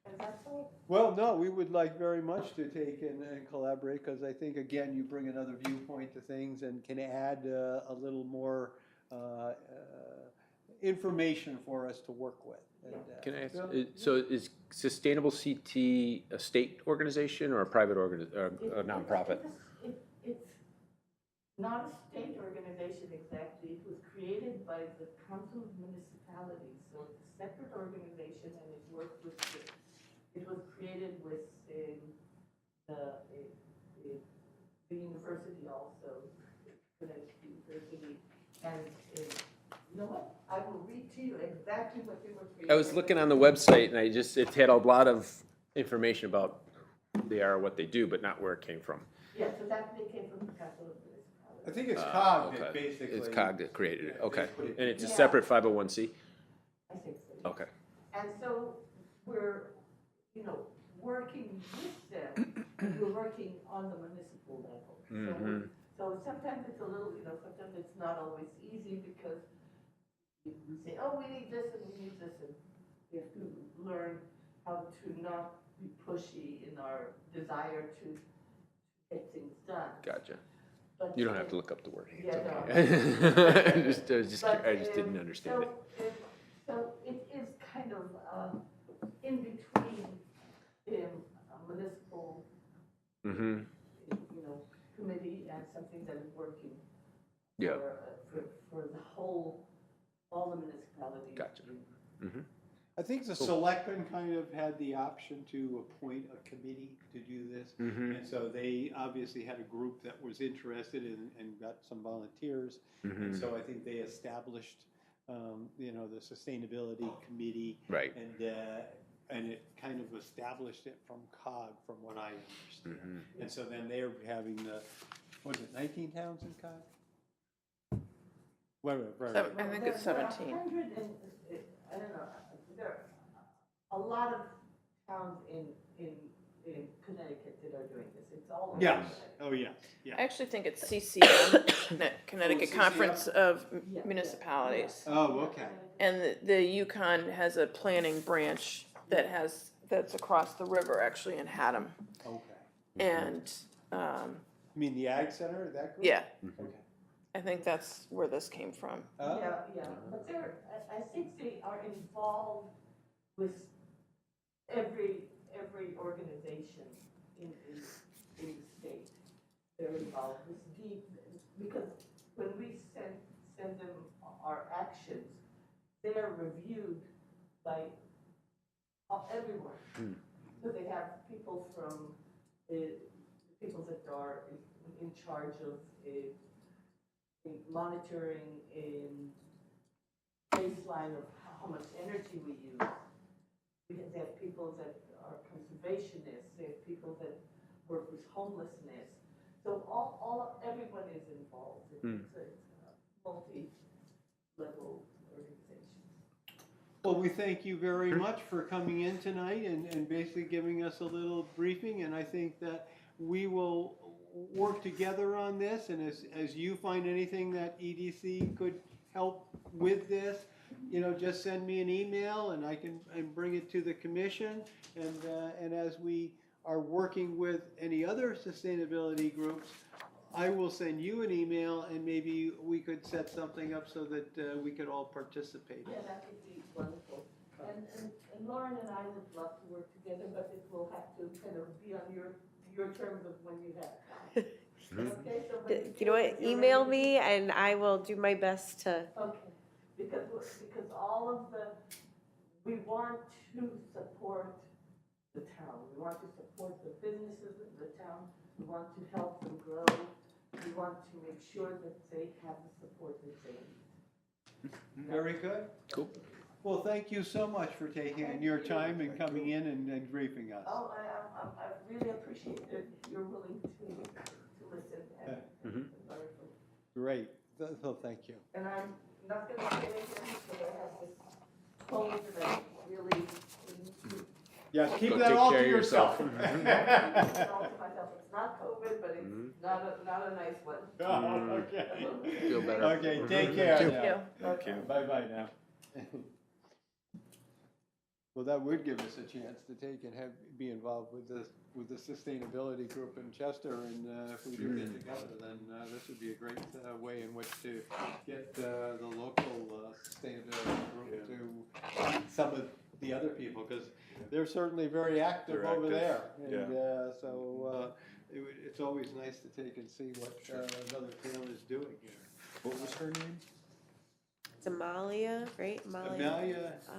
And that's all. Well, no, we would like very much to take and collaborate, because I think, again, you bring another viewpoint to things and can add a little more information for us to work with. And, Can I ask, so- so is Sustainable CT a state organization or a private a nonprofit? It's not a state organization exactly. It was created by the Council of Municipalities, so it's a separate organization, and it worked with it was created with the university also, Connecticut University, and you know what? I will read to you exactly what they were created. I was looking on the website and it had a lot of information about who they are, what they do, but not where it came from. Yeah, so that they came from the Council of Municipalities. I think it's COG that Okay. basically. It's COG that created it, okay. they put it And it's a Yeah. separate 501c? I think so. Okay. And so we're, working with them, and we're working on the municipal level. Mhm. So sometimes it's a little, sometimes it's not always easy because we say, oh, we need this and we need this, and we have to learn how to not be pushy in our desire to get things done. Gotcha. But, You don't have to look up the wording. It's Yeah, okay. I just didn't understand it. So it is kind of in between a municipal, Mm-hmm. committee and something that is working Yeah. for the whole, all the municipalities. Gotcha. Mm-hmm. I think the selectmen kind of had the option to appoint a committee to do this. Mm-hmm. And so they obviously had a group that was interested and got some volunteers. Mm-hmm. And so I think they established, the sustainability committee. Right. And and it kind of established it from COG, from what I understand. And so then they're having the, what is it, 19 towns in COG? Right. I think it's 17. There are 100 and, I don't know, there are a lot of towns in Connecticut that are doing this. It's all over. Yes, oh, yeah, yeah. I actually think it's CCM, Connecticut CCM? Conference of Municipalities. Oh, okay. And the Yukon has a planning branch that's across the river, actually, in Haddam. Okay. And, You mean the Ag Center, that group? yeah, Okay. I think that's where this came from. Oh. Yeah, but I think they are involved with every organization in the state. They're involved with because when we send them our actions, they are reviewed by everyone. So they have people from the people that are in charge of monitoring a baseline of how much energy we use. They have people that are conservationists, they have people that work with homelessness. So everyone is involved. It's a multi-level organization. Well, we thank you very much for coming in tonight and basically giving us a little briefing, and I think that we will work together on this, and as you find anything that EDC could help with this, just send me an email and I can bring it to the commission, and as we are working with any other sustainability groups, I will send you an email and maybe we could set something up so that we could all participate. Yeah, that would be wonderful. And Lauren and I would love to work together, but it will have to kind of be on your terms of when you have time. Okay, so when You know what, you're email ready to- me and I will do my best to, Okay, because all of we want to support the town. We want to support the businesses in the town. We want to help them grow. We want to make sure that they have the support that they need. Very good. Cool. Well, thank you so much for taking your time and coming in and briefing us. Oh, I really appreciate that you're willing to listen and learn from me. Great, so thank you. And I'm not gonna say anything because I have this cold and I really need to Yeah, keep Go that take all care to of yourself. keep it all to myself. It's not COVID, but it's not a nice one. Oh, okay. Feel better. Okay, take care Thank now. you. Thank you. Bye-bye now. Well, that would give us a chance to take and be involved with the sustainability group in Chester, and if we do get together, then this would be a great way in which to get the local sustainability group to some of the other people, because they're certainly very active They're over there. active, And so it's always nice to take and see what another town is doing here. What was her name? it's Amalia, right? Amalia, Uh,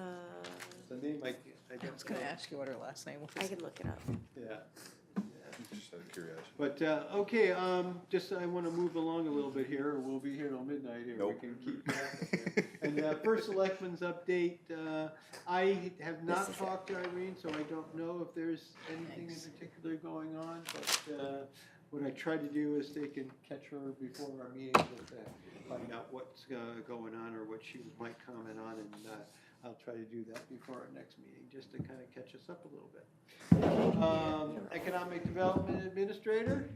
the name I I was gonna ask you what her last name was. I can look it up. Yeah. Just out of curiosity. But, okay, just I want to move along a little bit here. We'll be here till midnight if we Nope. can keep that. And first selectmen's update, I have not This is it. talked to Irene, so I don't know if there's anything in particular going on. But what I try to do is they can catch her before our meeting just to find out what's going on or what she might comment on. And I'll try to do that before our next meeting, just to kind of catch us up a little bit. Economic Development Administrator,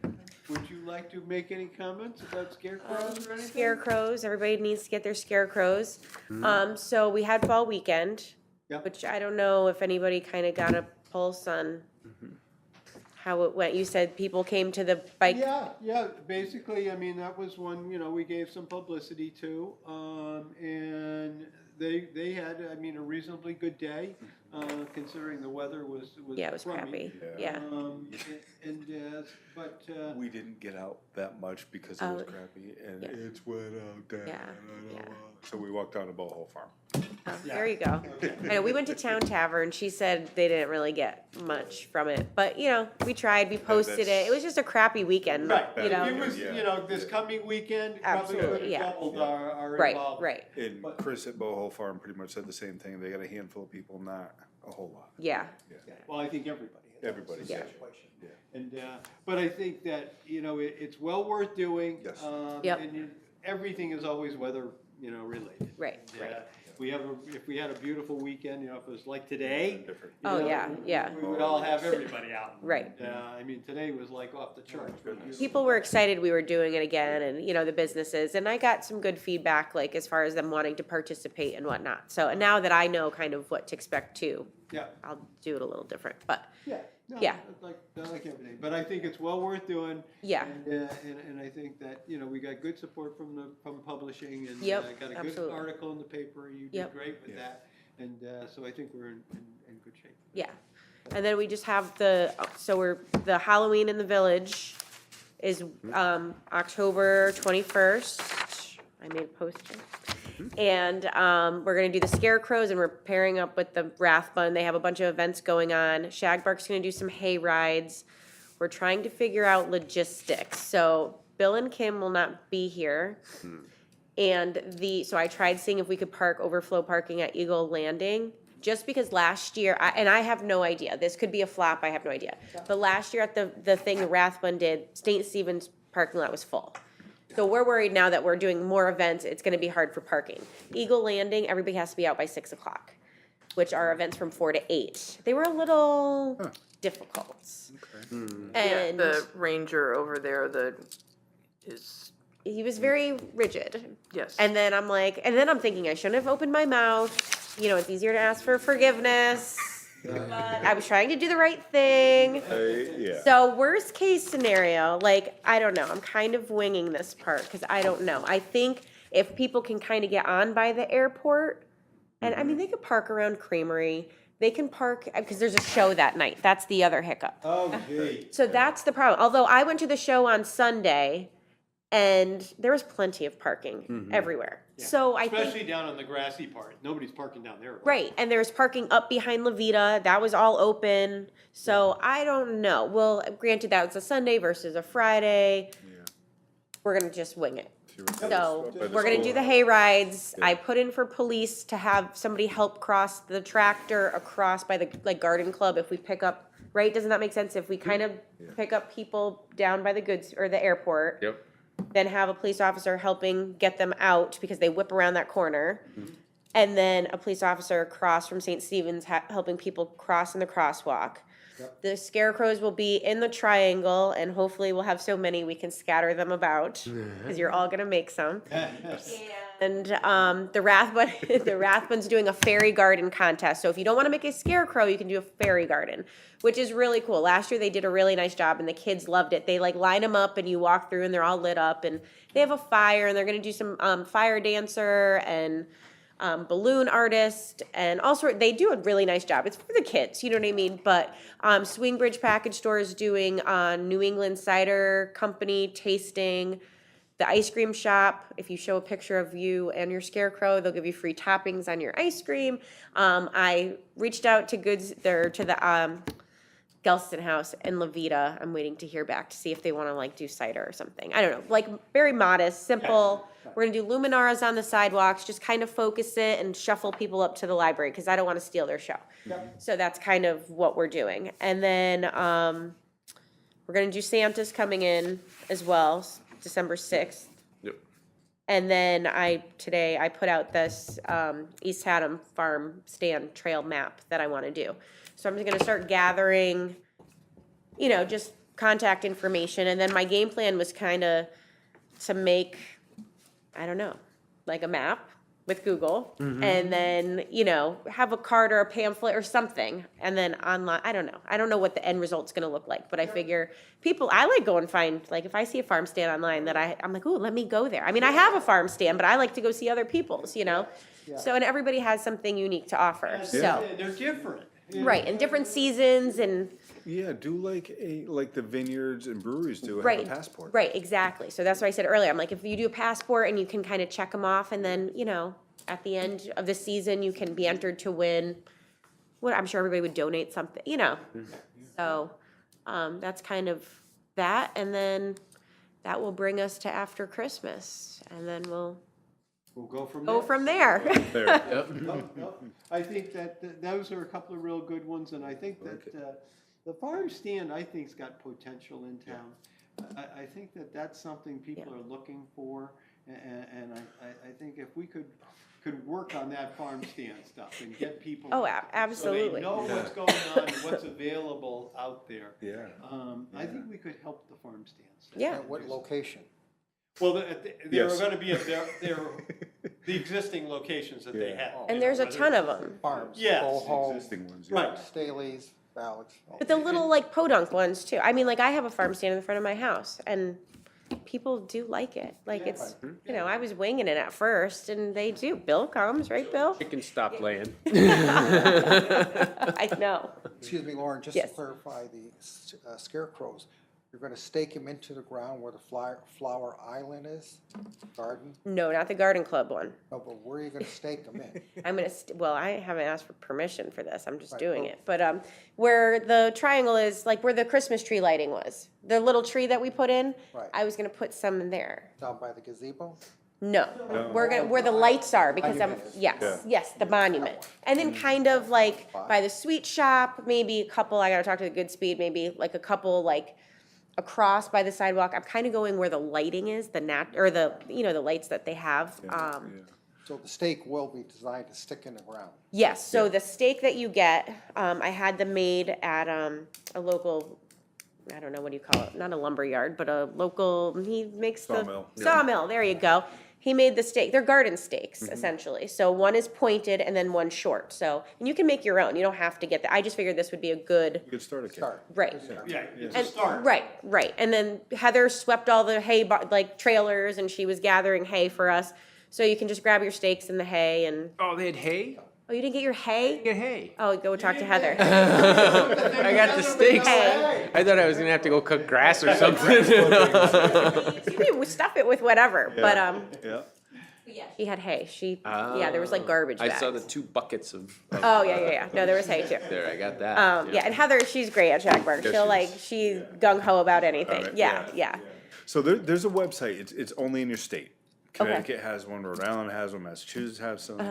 would you like to make any comments about scarecrows or anything? Scarecrows, everybody needs to get their scarecrows. So we had fall weekend, Yep. which I don't know if anybody kind of got a pulse on how it went. You said people came to the bike. Yeah, basically, I mean, that was one, we gave some publicity to, and they had, I mean, a reasonably good day, considering the weather was Yeah, it was crummy. crappy. Yeah. But, We didn't get out that much because it was Oh, crappy and yeah. it's wet out there. Yeah, yeah. So we walked down to Boho Farm. Oh, there you go. I know, we went to Town Tavern. She said they didn't really get much from it, but we tried, we posted it. that's- It was just a crappy weekend, right, you if know? it was, Yeah. this coming weekend, probably could Absolutely, have yeah. doubled our Right, involvement. right. And Chris at Boho Farm pretty much said the same thing. They got a handful of people not a whole lot. Yeah, Well, I think everybody has. Everybody, That's the yeah. situation. Yeah. And, but I think that, it's well worth doing. Yes. Yep. And everything is always weather, related. right, And, right. if we had a beautiful weekend, if it was like today. Different. Oh, yeah. We would all have everybody out. Right. And, I mean, today was like off the charts. People were excited we were doing it again and, the businesses, and I got some good feedback, like as far as them wanting to participate and whatnot. So, and now that I know kind of what to expect too, Yeah. I'll do it a little different, but Yeah. No, Yeah. I like everything, but I think it's well worth doing. yeah, And I think that, we got good support from publishing and Yep, got a good absolutely. article in the paper. You did Yep. great with Yeah. that. And so I think we're in good shape. yeah. And then we just have the Halloween in the Village is, October 21st. I made a poster. And, we're gonna do the Scarecrows, and we're pairing up with the Rathbun. They have a bunch of events going on. Shagbark's gonna do some hay rides. We're trying to figure out logistics. So Bill and Kim will not be here. And so I tried seeing if we could park overflow parking at Eagle Landing, just because last year, and I have no idea, this could be a flop, I have no idea. But last year at the thing the Rathbun did, St. Stephen's parking lot was full. So we're worried now that we're doing more events, it's gonna be hard for parking. Eagle Landing, everybody has to be out by 6 o'clock, which are events from 4 to 8. They were a little difficult. Yeah, And the ranger over there, he was very rigid. yes. And then I'm thinking I shouldn't have opened my mouth. It's easier to ask for forgiveness. But I was trying to do the right thing. Yeah. So worst case scenario, I don't know. I'm kind of winging this part because I don't know. I think if people can kind of get on by the airport, and I mean, they could park around Creamery. They can park, because there's a show that night. That's the other hiccup. Oh, gee. So that's the problem. Although I went to the show on Sunday, and there was plenty of parking everywhere. So I think. Especially down on the grassy part. Nobody's parking down there. Right, and there's parking up behind Levita, that was all open, so I don't know. Well, granted, that was a Sunday versus a Friday. We're gonna just wing it. So, we're gonna do the hay rides. I put in for police to have somebody help cross the tractor across by the, garden club if we pick up, right? Doesn't that make sense? If we kind of pick up people down by the goods, or the airport. Yep. Then have a police officer helping get them out because they whip around that corner. And then a police officer across from St. Stephen's helping people cross in the crosswalk. The Scarecrows will be in the triangle, and hopefully we'll have so many we can scatter them about, because you're all gonna make some. And the Rathbun's doing a fairy garden contest. So if you don't wanna make a scarecrow, you can do a fairy garden, which is really cool. Last year they did a really nice job and the kids loved it. They line them up and you walk through and they're all lit up, and they have a fire, and they're gonna do some fire dancer and balloon artist and all sorts. They do a really nice job. It's for the kids, you know what I mean? But Swingbridge Package Store is doing New England Cider Company tasting. The ice cream shop, if you show a picture of you and your scarecrow, they'll give you free toppings on your ice cream. I reached out to the Gelston House in Levita. I'm waiting to hear back to see if they want to do cider or something. I don't know, very modest, simple. We're gonna do luminaras on the sidewalks, just kind of focus it and shuffle people up to the library because I don't want to steal their show. So that's kind of what we're doing. And then we're gonna do Santa's coming in as well, December 6th. Yep. And then today I put out this East Haddam Farm Stand Trail map that I want to do. So I'm just gonna start gathering, just contact information, and then my game plan was kind of to make, I don't know, a map with Google, and then, have a card or a pamphlet or something, and then online, I don't know what the end result's gonna look like, but I figure I go and find, if I see a farm stand online that I'm like, ooh, let me go there. I mean, I have a farm stand, but I like to go see other people's, So, and everybody has something unique to offer, so. They're different. Right, and different seasons and, Yeah, do like the vineyards and breweries do, have right. a passport. Right, exactly. So that's what I said earlier. I'm like, if you do a passport and you can kind of check them off, and then, at the end of the season, you can be entered to win, I'm sure everybody would donate something, So, that's kind of that, and then that will bring us to after Christmas, and then we'll We'll go from Go there. from there. There. No, I think that those are a couple of real good ones, and I think that the farm stand, I think's got potential in town. I think that that's something people are looking for, and I think if we could work on that farm stand stuff and get people. Oh, absolutely. So they know what's going on, and what's available out there. Yeah. I think we could help the farm stands. Yeah. At what location? Well, there Yes. are gonna be, the existing locations that they have. And there's a ton of them. Farms, Yes. Boho, Existing ones, yeah. Right. Staley's, Alex. But the little like podunk ones too. I mean, like I have a farm stand in front of my house and people do like it. Like it's, you know, I was winging it at first and they do. Bill comes, right, Bill? Chicken stop laying. I know. Excuse me, Lauren, just to Yes. clarify the scarecrows, you're gonna stake them into the ground where the flower island is, garden? No, not the garden club one. No, but where are you gonna stake them in? I'm gonna, well, I haven't asked for permission for this, I'm just Right, doing well- it. But, where the triangle is, like where the Christmas tree lighting was, the little tree that we put in, Right. I was gonna put some in there. Down by the gazebo? No, we're gonna, where the lights are, because I'm, Monument is. yes, the monument. And then kind of like by the sweet shop, maybe a couple, I gotta talk to the Goodspeed, maybe like a couple like across by the sidewalk. I'm kind of going where the lighting is, the the lights that they have. So the stake will be designed to stick in the ground. Yes, so the stake that you get, I had them made at a local, I don't know, what do you call it? Not a lumber yard, but a local, he makes the. Sawmill. Sawmill, there you go. He made the stake, they're garden stakes, essentially. So one is pointed and then one short, so, and you can make your own, you don't have to get that. I just figured this would be a good, Good starter kit. Start. right. Yeah, it's a And- start. Right. And then Heather swept all the hay, like trailers, and she was gathering hay for us. So you can just grab your stakes and the hay and, Oh, they had hay? oh, you didn't get your hay? Get hay. Oh, go talk to Heather. I got the steaks. Hay. I thought I was gonna have to go cook grass or something. You can stuff it with whatever, but, Yeah. she had hay. Yeah, there was like garbage I bags. saw the 2 buckets of. Oh, yeah. No, there was hay too. There, I got that. Yeah, and Heather, she's great at Shagbark. Yeah, She'll she like, is. she's gung ho about anything. it, Yeah. So there's a website, it's only in your state. Connecticut has one, Rhode Island has one, Massachusetts has some.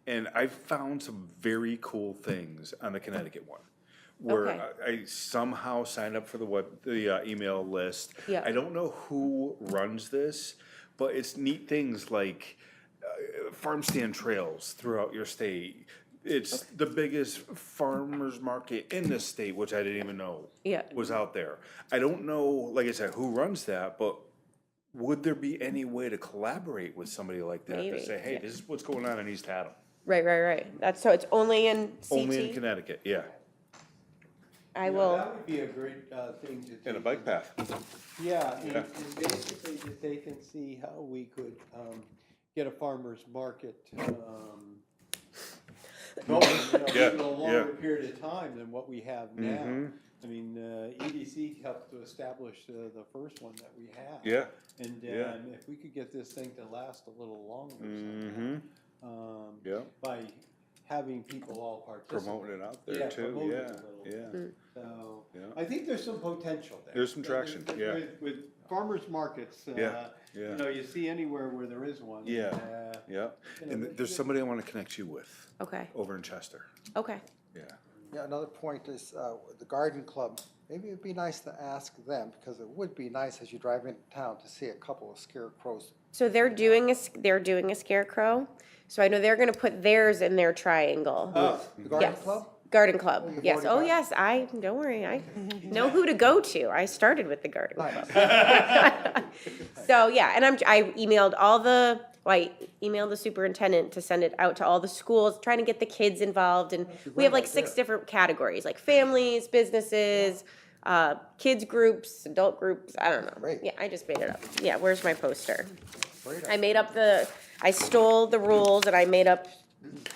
And I found some very cool things on the Connecticut one. Where Okay. I somehow signed up for the email list. Yeah. I don't know who runs this, but it's neat things like farm stand trails throughout your state. It's the biggest farmers market in the state, which I didn't even know Yeah. was out there. I don't know, like I said, who runs that, but would there be any way to collaborate with somebody like that Maybe, to say, hey, yeah. this is what's going on in East Haddam? Right. That's, so it's only in CT? Only in Connecticut, yeah. I will, That would be a great thing to do. And a bike path. Yeah, and basically that they can see how we could get a farmer's market going, Yeah, in a longer period of time than what we have now. Mhm. I mean, EDC helped to establish the first one that we have. Yeah. And Yeah. if we could get this thing to last a little longer Mm-hmm. somehow, Yeah. by having people all participate. Promoting it out Yeah, there too, promote it a yeah, little. yeah. So, Yeah. I think there's some potential there. There's some traction, yeah. With farmers markets, Yeah, you yeah. know, you see anywhere where there is one. Yeah. Yeah. Yeah, and there's somebody I wanna connect you with okay, over in Chester, okay. yeah. Yeah, another point is, the garden club, maybe it'd be nice to ask them, because it would be nice as you drive into town to see a couple of scarecrows. So they're doing a scarecrow. So I know they're gonna put theirs in their triangle. The garden Yes. club? Garden club, you've yes. already Oh, got- yes, don't worry, I know who to go to. I started with the garden club. Nice. So, yeah, and I emailed I emailed the superintendent to send it out to all the schools, trying to get the kids involved, and we have like 6 different categories, like families, businesses, kids groups, adult groups, I don't know. Great. Yeah, I just made it up. Yeah, where's my poster? Great I stole the rules and I made up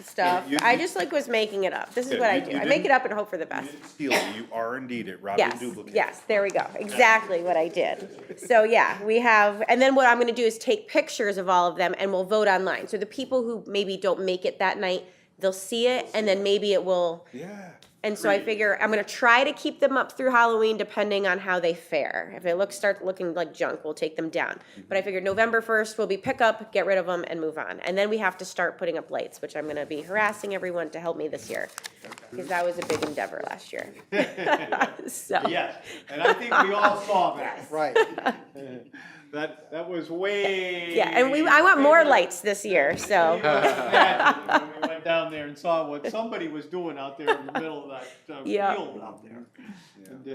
stuff. You- I just like was making it up. This is Yeah, what I you- do. you I make it didn't- up and hope for the You best. didn't steal it, you are indeed it, Robin Yes, duplicate. yes, there we go. Exactly what I did. So yeah, we have, and then what I'm gonna do is take pictures of all of them and we'll vote online. So the people who maybe don't make it that night, they'll see it and then maybe it will, Yeah, And so I figure I'm gonna try to keep them up through Halloween depending on how they fare. If they start looking like junk, we'll take them down. But I figured November 1st will be pick up, get rid of them and move on. And then we have to start putting up lights, which I'm gonna be harassing everyone to help me this year. Because that was a big endeavor last year. So. Yes, and I think we all saw that. Right. That was way. Yeah, and I want more lights this year, so. When we went down there and saw what somebody was doing out there in the middle of that Yeah. field out there. And,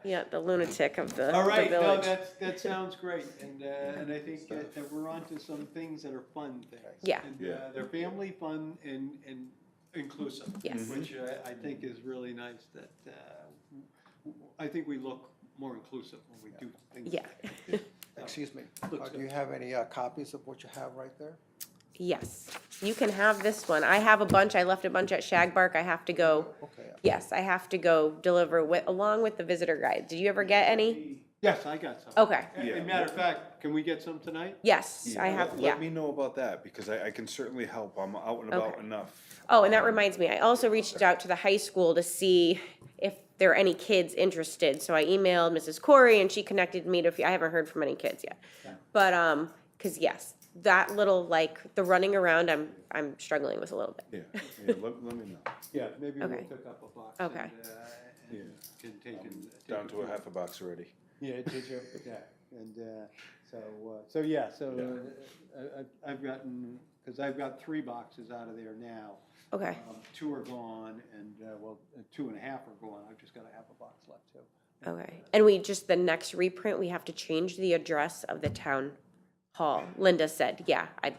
Yeah, the lunatic of the all right, the no, village. that sounds great, and I think that we're onto some things that are fun things. Yeah. And, Yeah. they're family fun and inclusive. Yes. Which I think is really nice, that, I think we look more inclusive when we do things. Yeah. Excuse me, Looks do you have any copies of what you have right there? Yes, you can have this one. I have a bunch. I left a bunch at Shagbark. I have to go. Okay. Yes, I have to go deliver along with the visitor guide. Did you ever get any? Yes, I got some. Okay. As a matter of fact, can we get some tonight? Yes, I have. Yeah. Let me know about that, because I can certainly help. I'm out and about Okay. enough. Oh, and that reminds me, I also reached out to the high school to see if there are any kids interested. So I emailed Mrs. Corey and she connected me to a few. I haven't heard from any kids yet. But, cause yes, that little, like, the running around, I'm struggling with a little bit. Yeah, let me know. Yeah, maybe we'll Okay. pick up a box. Okay. And Yeah. can take Down to a half a box already. Yeah, did you? Yeah, and, I've gotten, cause I've got 3 boxes out of there now. Okay. 2 are gone, and, 2.5 are gone, I've just got a half a box left too. Okay. And the next reprint, we have to change the address of the town hall. Linda said, yeah, I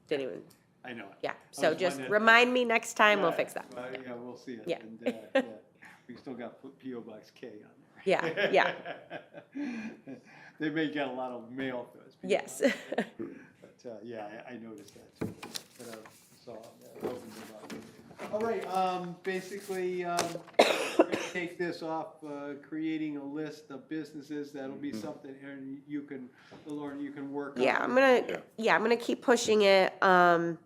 didn't even, I know it. yeah. I So was just wondering- remind me next time, we'll Yeah, fix that. well, yeah, we'll see it. Yeah. And, yeah, we still got P.O. Box K on there. Yeah, yeah. They may get a lot of mail to us. Yes. But, yeah, I noticed that too. But I saw that. All right, basically, we're gonna take this off, creating a list of businesses. That'll be something, Aaron, Lauren, you can work on. Yeah, I'm gonna keep pushing it. I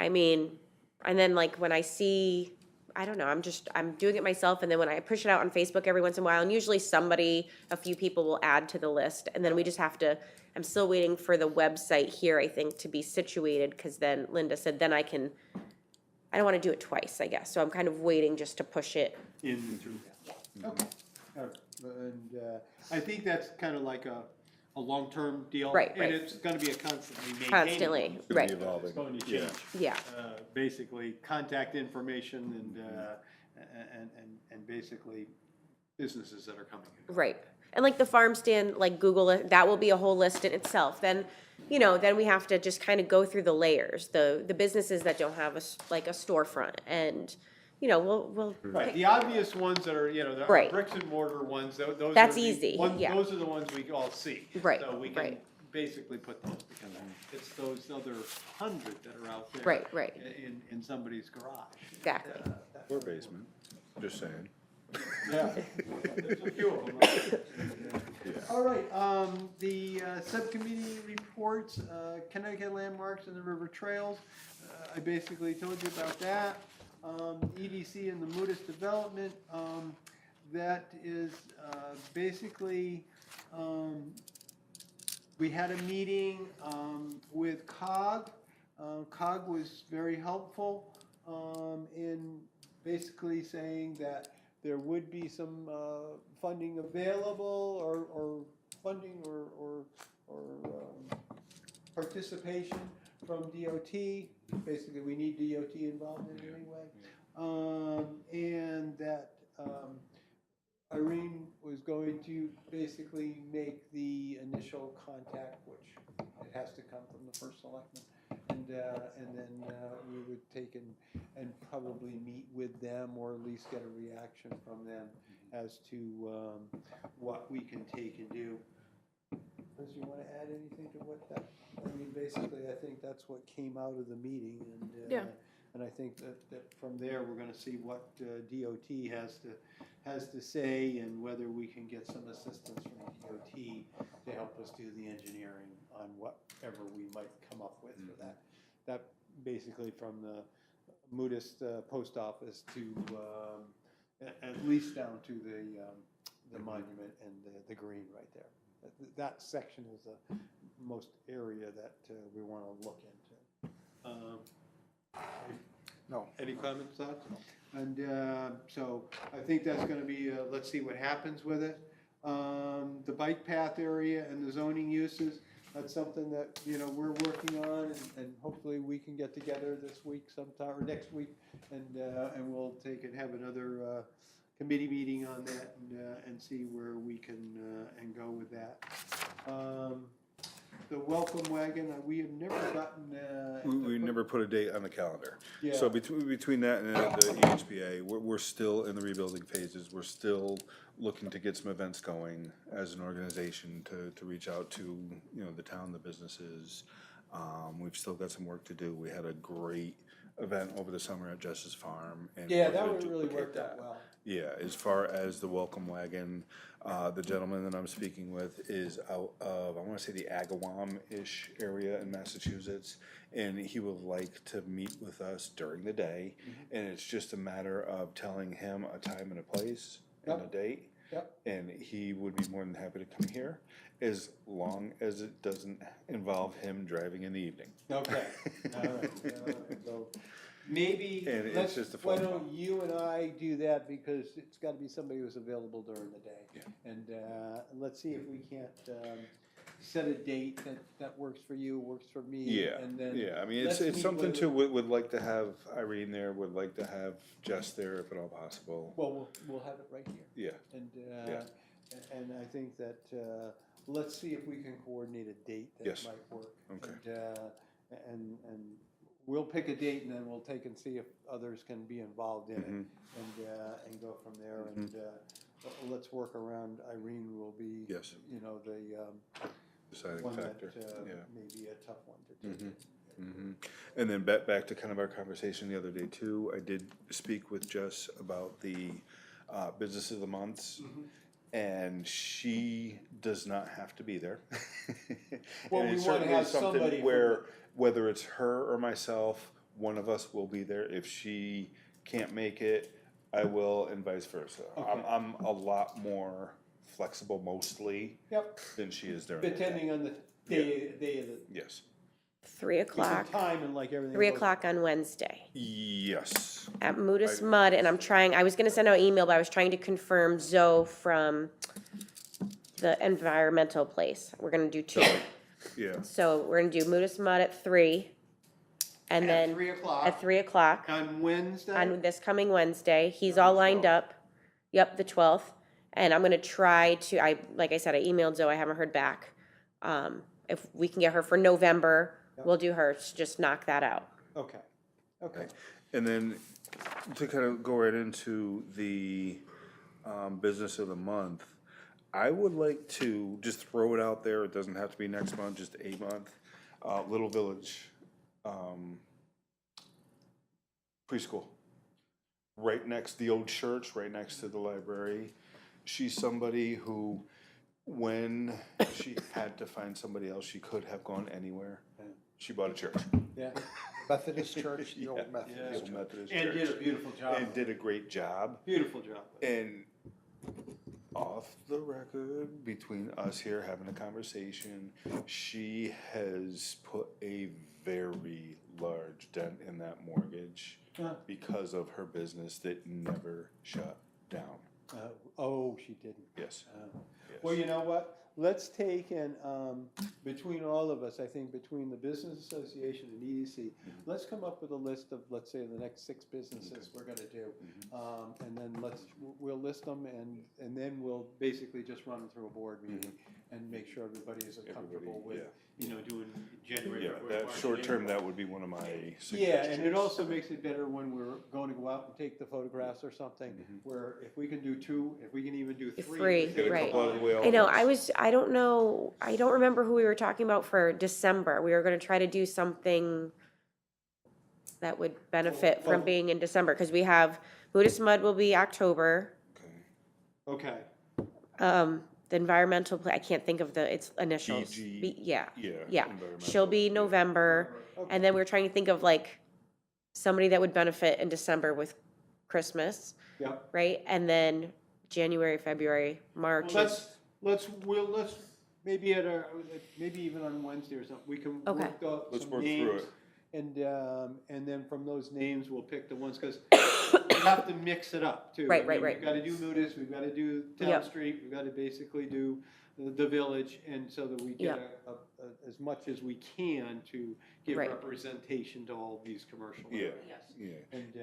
mean, and then like when I see, I don't know, I'm doing it myself, and then when I push it out on Facebook every once in a while, and usually a few people will add to the list, and then we just have to, I'm still waiting for the website here, I think, to be situated, because then Linda said, then I don't wanna do it twice, I guess, so I'm kind of waiting just to push it. In through that. Okay. All right. And I think that's kind of like a long-term deal. Right, right. And it's gonna be a constantly maintained. Constantly, It's gonna right, be evolving. It's going to Yeah. change. yeah, Basically, contact information and basically businesses that are coming in. right. And like the farm stand, like Google it, that will be a whole list in itself. Then, then we have to just kind of go through the layers, the businesses that don't have like a storefront, and, we'll. Right, the obvious ones that are, the Right. bricks and mortar ones, those are. That's the easy, yeah. Those are the ones we all see. Right, So we can right. basically put those together. It's those other 100 that are out there. Right, right. In somebody's garage. Exactly. Or basement, just saying. Yeah, there's a few of them. All right, the subcommittee reports, Connecticut landmarks and the river trails. I basically told you about that. EDC and the Moody's development, that is basically, we had a meeting with COG. COG was very helpful in basically saying that there would be some funding available, or funding or participation from DOT. Basically, we need DOT involved in it anyway. And that Irene was going to basically make the initial contact, which it has to come from the first selectman. And then we would take and probably meet with them, or at least get a reaction from them as to what we can take and do. Does you want to add anything to what that? I mean, basically, I think that's what came out of the meeting, and Yeah. And I think that from there we're going to see what DOT has to say, and whether we can get some assistance from DOT to help us do the engineering on whatever we might come up with for that. That basically from the Modis post office to, at least down to the monument and the green right there. That section is the most area that we want to look into. No. Any comments, thoughts? And so I think that's going to be, let's see what happens with it. The bike path area and the zoning uses, that's something that, we're working on, and hopefully we can get together this week sometime, or next week, and we'll take and have another committee meeting on that and see where we can and go with that. The welcome wagon, we have never gotten. We never put a date on the calendar. Yeah. So between that and the EHBA, we're still in the rebuilding phases. We're still looking to get some events going as an organization to reach out to, the town, the businesses. We've still got some work to do. We had a great event over the summer at Jess's Farm. And Yeah, we're that gonna would really duplicate work out well. Yeah, as far as the welcome wagon, the gentleman that I'm speaking with is out of, I wanna say the Agawam-ish area in Massachusetts, and he would like to meet with us during the day, and it's just a matter of telling him a time and a place and a Yep. date. Yep. And he would be more than happy to come here, as long as it doesn't involve him driving in the evening. Okay, all right, so maybe, And it's let's, just a why phone don't call. you and I do that, because it's gotta be somebody who's available during the day. Yeah. And, let's see if we can't, set a date that works for you, works for me. Yeah, And then. yeah, I mean, let's it's meet something with- too, would like to have Irene there, would like to have Jess there if at all possible. Well, we'll have it right here. Yeah, And, Yeah. and I think that, let's see if we can coordinate a date that Yes. might work. Okay. And we'll pick a date, and then we'll take and see if others can be involved in it, and go from there. And, let's work around, Irene will be. Yes. The, deciding one that, factor, yeah. may be a tough one to take. And then back to kind of our conversation the other day too, I did speak with Jess about the business of the months. And she does not have to be there. Well, And we it's wanna certainly have something somebody from where, whether it's her or myself, one of us will be there. If she can't make it, I will, and vice versa. Okay. I'm a lot more flexible mostly Yep, than she is during the day. depending on the day of the, Yes. 3 it's a o'clock, time and like everything. 3 goes- o'clock on Wednesday Yes. at Modis Mud, and I was gonna send out an email, but I was trying to confirm Zoe from the environmental place. We're gonna do 2. Yeah. So we're gonna do Modis Mud at 3, and At then 3 o'clock. at 3 o'clock On Wednesday? on this coming Wednesday. He's all lined up. Yep, the 12th. And I'm gonna try to, like I said, I emailed Zoe, I haven't heard back. If we can get her for November, we'll do hers, just knock that out. Okay, okay. And then to kind of go right into the business of the month, I would like to just throw it out there. It doesn't have to be next month, just a month. Little Village preschool, right next to the old church, right next to the library. She's somebody who, when she had to find somebody else, she could have gone anywhere. She bought a church. Yeah. Methodist Church, the Yeah. old Methodist Old Church. Methodist And did church. a beautiful job. And did a great job. Beautiful job. And off the record, between us here having a conversation, she has put a very large dent in that mortgage Huh. because of her business that never shut down. Oh, she didn't. Yes. Well, you know what? Let's take and, between all of us, I think between the Business Association and EDC, let's come up with a list of, let's say, the next 6 businesses we're gonna do. And then we'll list them, and then we'll basically just run them through a board meeting and make sure everybody is comfortable with, doing January. Yeah, February, that March, short term, April. that would be one of my suggestions. Yeah, and it also makes it better when we're going to go out and take the photographs or something, where if we can do 2, if we can even do 3. 3, Get a right. couple out of the way all I know, at once. I don't remember who we were talking about for December. We were gonna try to do something that would benefit from being in December, because we have, Buddhist Mud will be October. Okay, The environmental, I can't think of its initials. BG. Yeah, Yeah. yeah. environmental. She'll be November, and then we're trying to think of like somebody that would benefit in December with Christmas, Yep. right? And then January, February, March Well, is, let's maybe maybe even on Wednesday or something, we can Okay. work out Let's some work through names. it. And then from those names, we'll pick the ones, because we have to mix it up too. Right, I right, mean, right. We've gotta do Ludus, we've gotta do Town Yep. Street, we've gotta basically do the village, and so that we get as much as we can to give Right. representation to all these commercial Yeah, areas. yeah. And,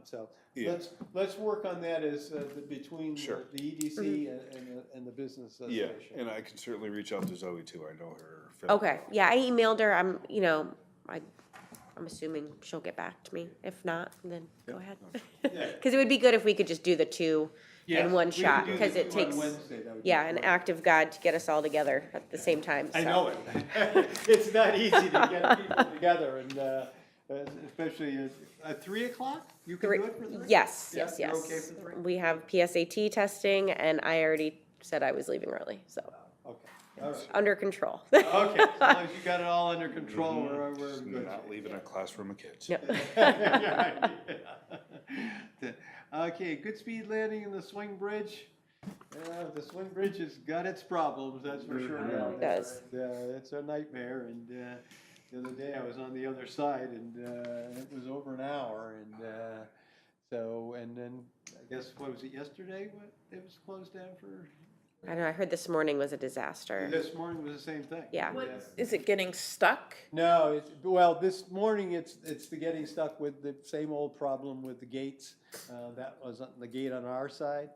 so, Yeah. let's work on that as, between Sure. the EDC Mm-hmm. and the business Yeah, association. and I can certainly reach out to Zoe too, I know her. okay, yeah, I emailed her, I'm assuming she'll get back to me. If not, then go ahead. Yeah. Because it would be good if we could just do the two Yes, in one we can shot, do because the it two on takes, Wednesday, that would be yeah, an great. act of God to get us all together at the same time, I so. know it. It's not easy to get people together, and especially at 3 o'clock? You can do it for 3? Yes, Yeah, yes, you're yes. okay for 3? We have PSAT testing, and I already said I was leaving early, so, Okay, all right. under control. Okay, as long as you got it all under control, we're Just in good not shape. leaving a classroom of kids. Yep. Okay, good speed landing in the swing bridge. The swing bridge has got its problems, that's for sure. down It there. does. And, it's a nightmare, and the other day I was on the other side, and it was over an hour, and then, I guess, what was it, yesterday, it was closed down for? I don't know, I heard this morning was a disaster. This morning was the same thing. Yeah. Is it getting stuck? No, well, this morning it's the getting stuck with the same old problem with the gates. That was the gate on our side,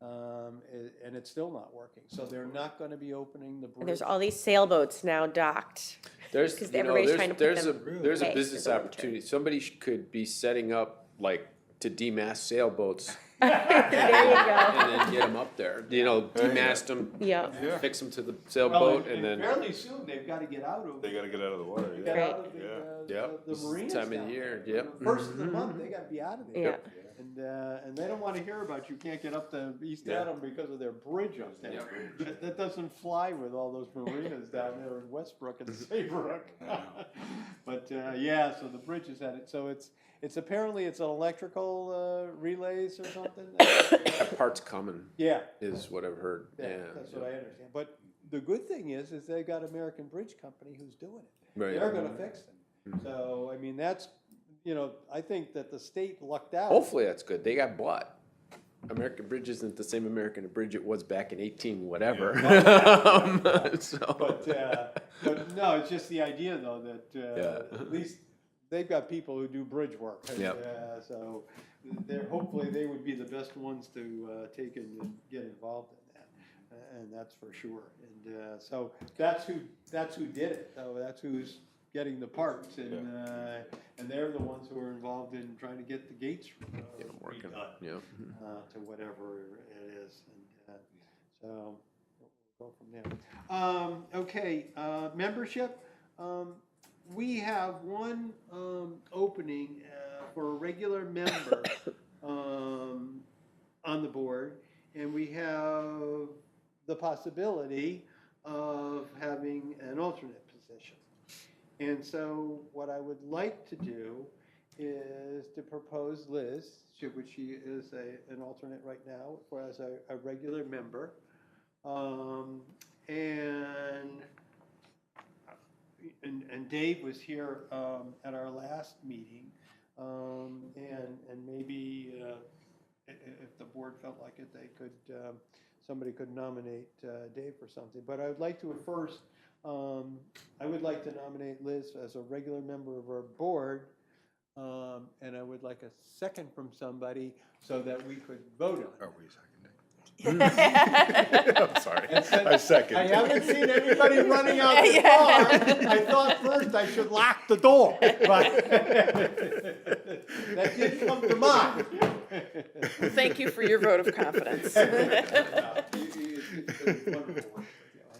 and it's still not working. So they're not gonna be opening the bridge. And there's all these sailboats now docked. There's, 'Cause you know, everybody's trying to put there's a, them there's a away business for the winter. opportunity. Somebody could be setting up, like, to demast sailboats There you go. and then get them up there. You know, demast them, Yeah, Yeah. fix them to the Well, sailboat, and then, fairly soon, they've gotta get out of. They gotta get out of the water, Get yeah. Right. out of the Yep. This is the marinas time of down year, there. yep. First of the month, they gotta be out of there. yeah. And they don't wanna hear about you can't get up to East Yeah. Adam because of their bridge up there. That doesn't fly with all those marinas down there in Westbrook and Saybrook. But, yeah, so the bridge is at it, so it's apparently it's an electrical, relays or something. that part's coming, Yeah, is what I've heard, yeah. that's what I understand. But the good thing is they've got American Bridge Company who's doing it. Right. They're gonna fix it. So, I mean, that's, I think that the state lucked out. Hopefully that's good. They got bought. American Bridge isn't the same American Bridge it was back in 18 whatever. So. But no, it's just the idea though that, Yeah. at least they've got people who do bridge work. And, Yep. So hopefully they would be the best ones to take and get involved in that. And that's for sure. And, so that's who did it, though. That's who's getting the parts, and they're the ones who are involved in trying to get the gates Working, redone, yeah. to whatever it is, and so we'll go from there. Okay, membership. We have one opening for a regular member on the board, and we have the possibility of having an alternate position. And so what I would like to do is to propose Liz, which she is an alternate right now, as a regular member. And Dave was here at our last meeting, and maybe if the board felt like it, they could, somebody could nominate Dave for something. But I would like to first, I would like to nominate Liz as a regular member of our board, and I would like a second from somebody so that we could vote on it. Are we seconding? I'm sorry, I second. I haven't seen anybody running out the door. I thought first I should lock the door, but that didn't come to mind. Thank you for your vote of confidence. It's been wonderful working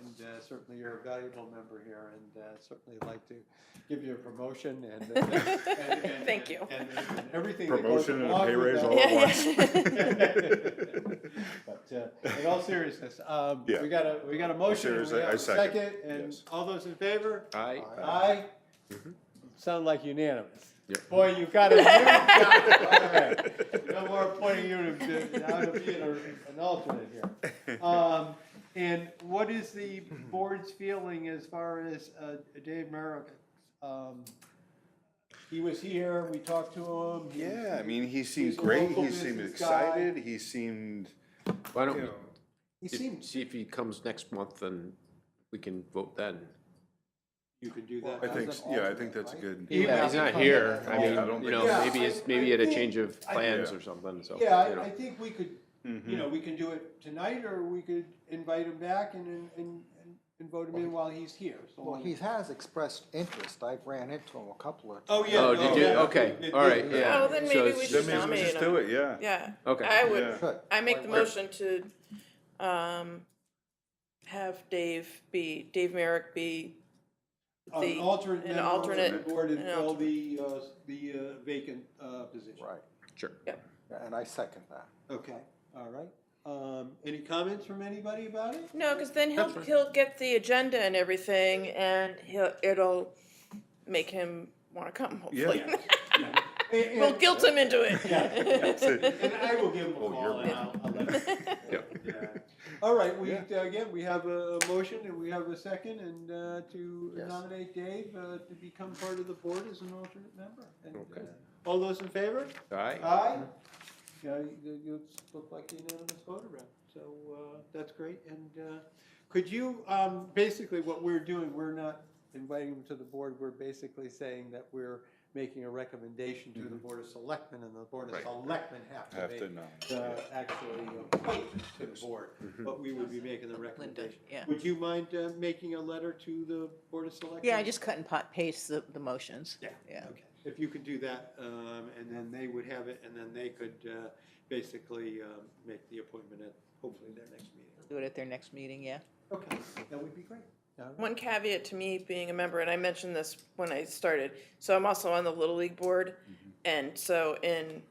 with you, and certainly you're a valuable member here, and certainly I'd like to give you a promotion and Thank you. and everything that goes Promotion and a along pay with raise that. all at once. But in all seriousness, Yeah. we got a motion, and we Seriously, have I a second. second, and Yes. all those in favor? Aye. Aye. Sound like unanimous. Boy, you got a new job. All right. No more appointing you to, now to be an alternate here. And what is the board's feeling as far as Dave Merrick? He was here, we talked to him. Yeah, I mean, he seemed he's a great, local he seemed business guy. excited, he seemed, Why you don't know, He we seemed, see if he comes next month and we can vote then? you could do that. I think, As an yeah, I alternate, think that's a right? good. Yeah, he's not here. I Yeah, I don't mean, you think know, so. maybe Yeah, it's, maybe he had a I change of think- plans Yeah. or something, so, Yeah, you know. I think we could, Mhm. you know, we can do it tonight, or we could invite him back and vote him in while he's here, so. Well, he has expressed interest. I've ran into him a couple of times. Oh, yeah. Oh, no, did you? yeah, Okay, it all right, did. yeah. Oh, then So maybe we it's- should Then maybe we nominate just do him. it, yeah. Yeah, Okay. I would, Yeah. Good. I make the Why- motion to, have Dave Merrick be An the, alternate an member of alternate- the board and an fill alternate. the vacant position. Right, Sure. yeah, and I second that. Okay, all right. Any comments from anybody about it? no, because then he'll get the agenda and everything, and it'll make him want to come, hopefully. Yeah. Yeah. And- We'll guilt him into it. And I will give him a Oh, call you're and I'll let him. Yeah. All right, again, we have a motion and we have a second and to Yes. nominate Dave to become part of the board as an alternate member. And, Okay. all those in favor? All right. Aye. Yeah, you look like unanimous vote around, so that's great. And could you, basically what we're doing, we're not inviting him to the board, we're basically saying that we're making a recommendation to the Board of Selectmen, and the Board of Right. Selectmen have Have to to make nominate. actually appointment to the board, but we would be making the recommendation. yeah. Would you mind making a letter to the Board of Selectmen? Yeah, I just cut and paste the motions. Yeah. Yeah. Okay, if you could do that, and then they would have it, and then they could basically make the appointment at hopefully their next meeting. Do it at their next meeting, yeah. Okay, that would be great. One caveat to me being a member, and I mentioned this when I started, so I'm also on the Little League board, and so in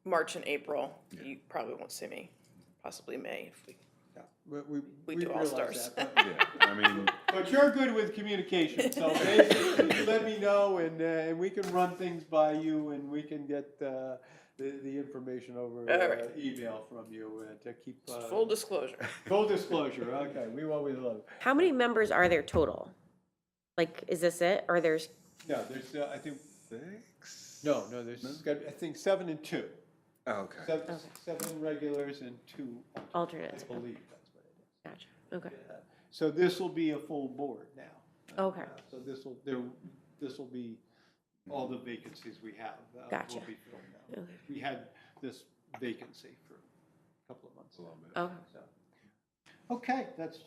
March and April, you probably won't see me, possibly May if we. Yeah, We do realize All-Stars. that, Yeah, I mean, but you're good with communication, so basically, you let me know, and we can run things by you, and we can get the information over All right. email from you to keep. Full disclosure. Full disclosure, okay, we always love. How many members are there total? Like, is this it, or there's, No, there's, I think, 6? no, there's, I think 7 and 2. Oh, okay. Seven regulars and 2 alternates? I believe that's what it is. Gotcha, okay, Yeah. So this will be a full board now. Okay. So this will be all the vacancies we have. Gotcha. Will be filled now. Okay. We had this vacancy for a couple of months. okay. So, okay, that's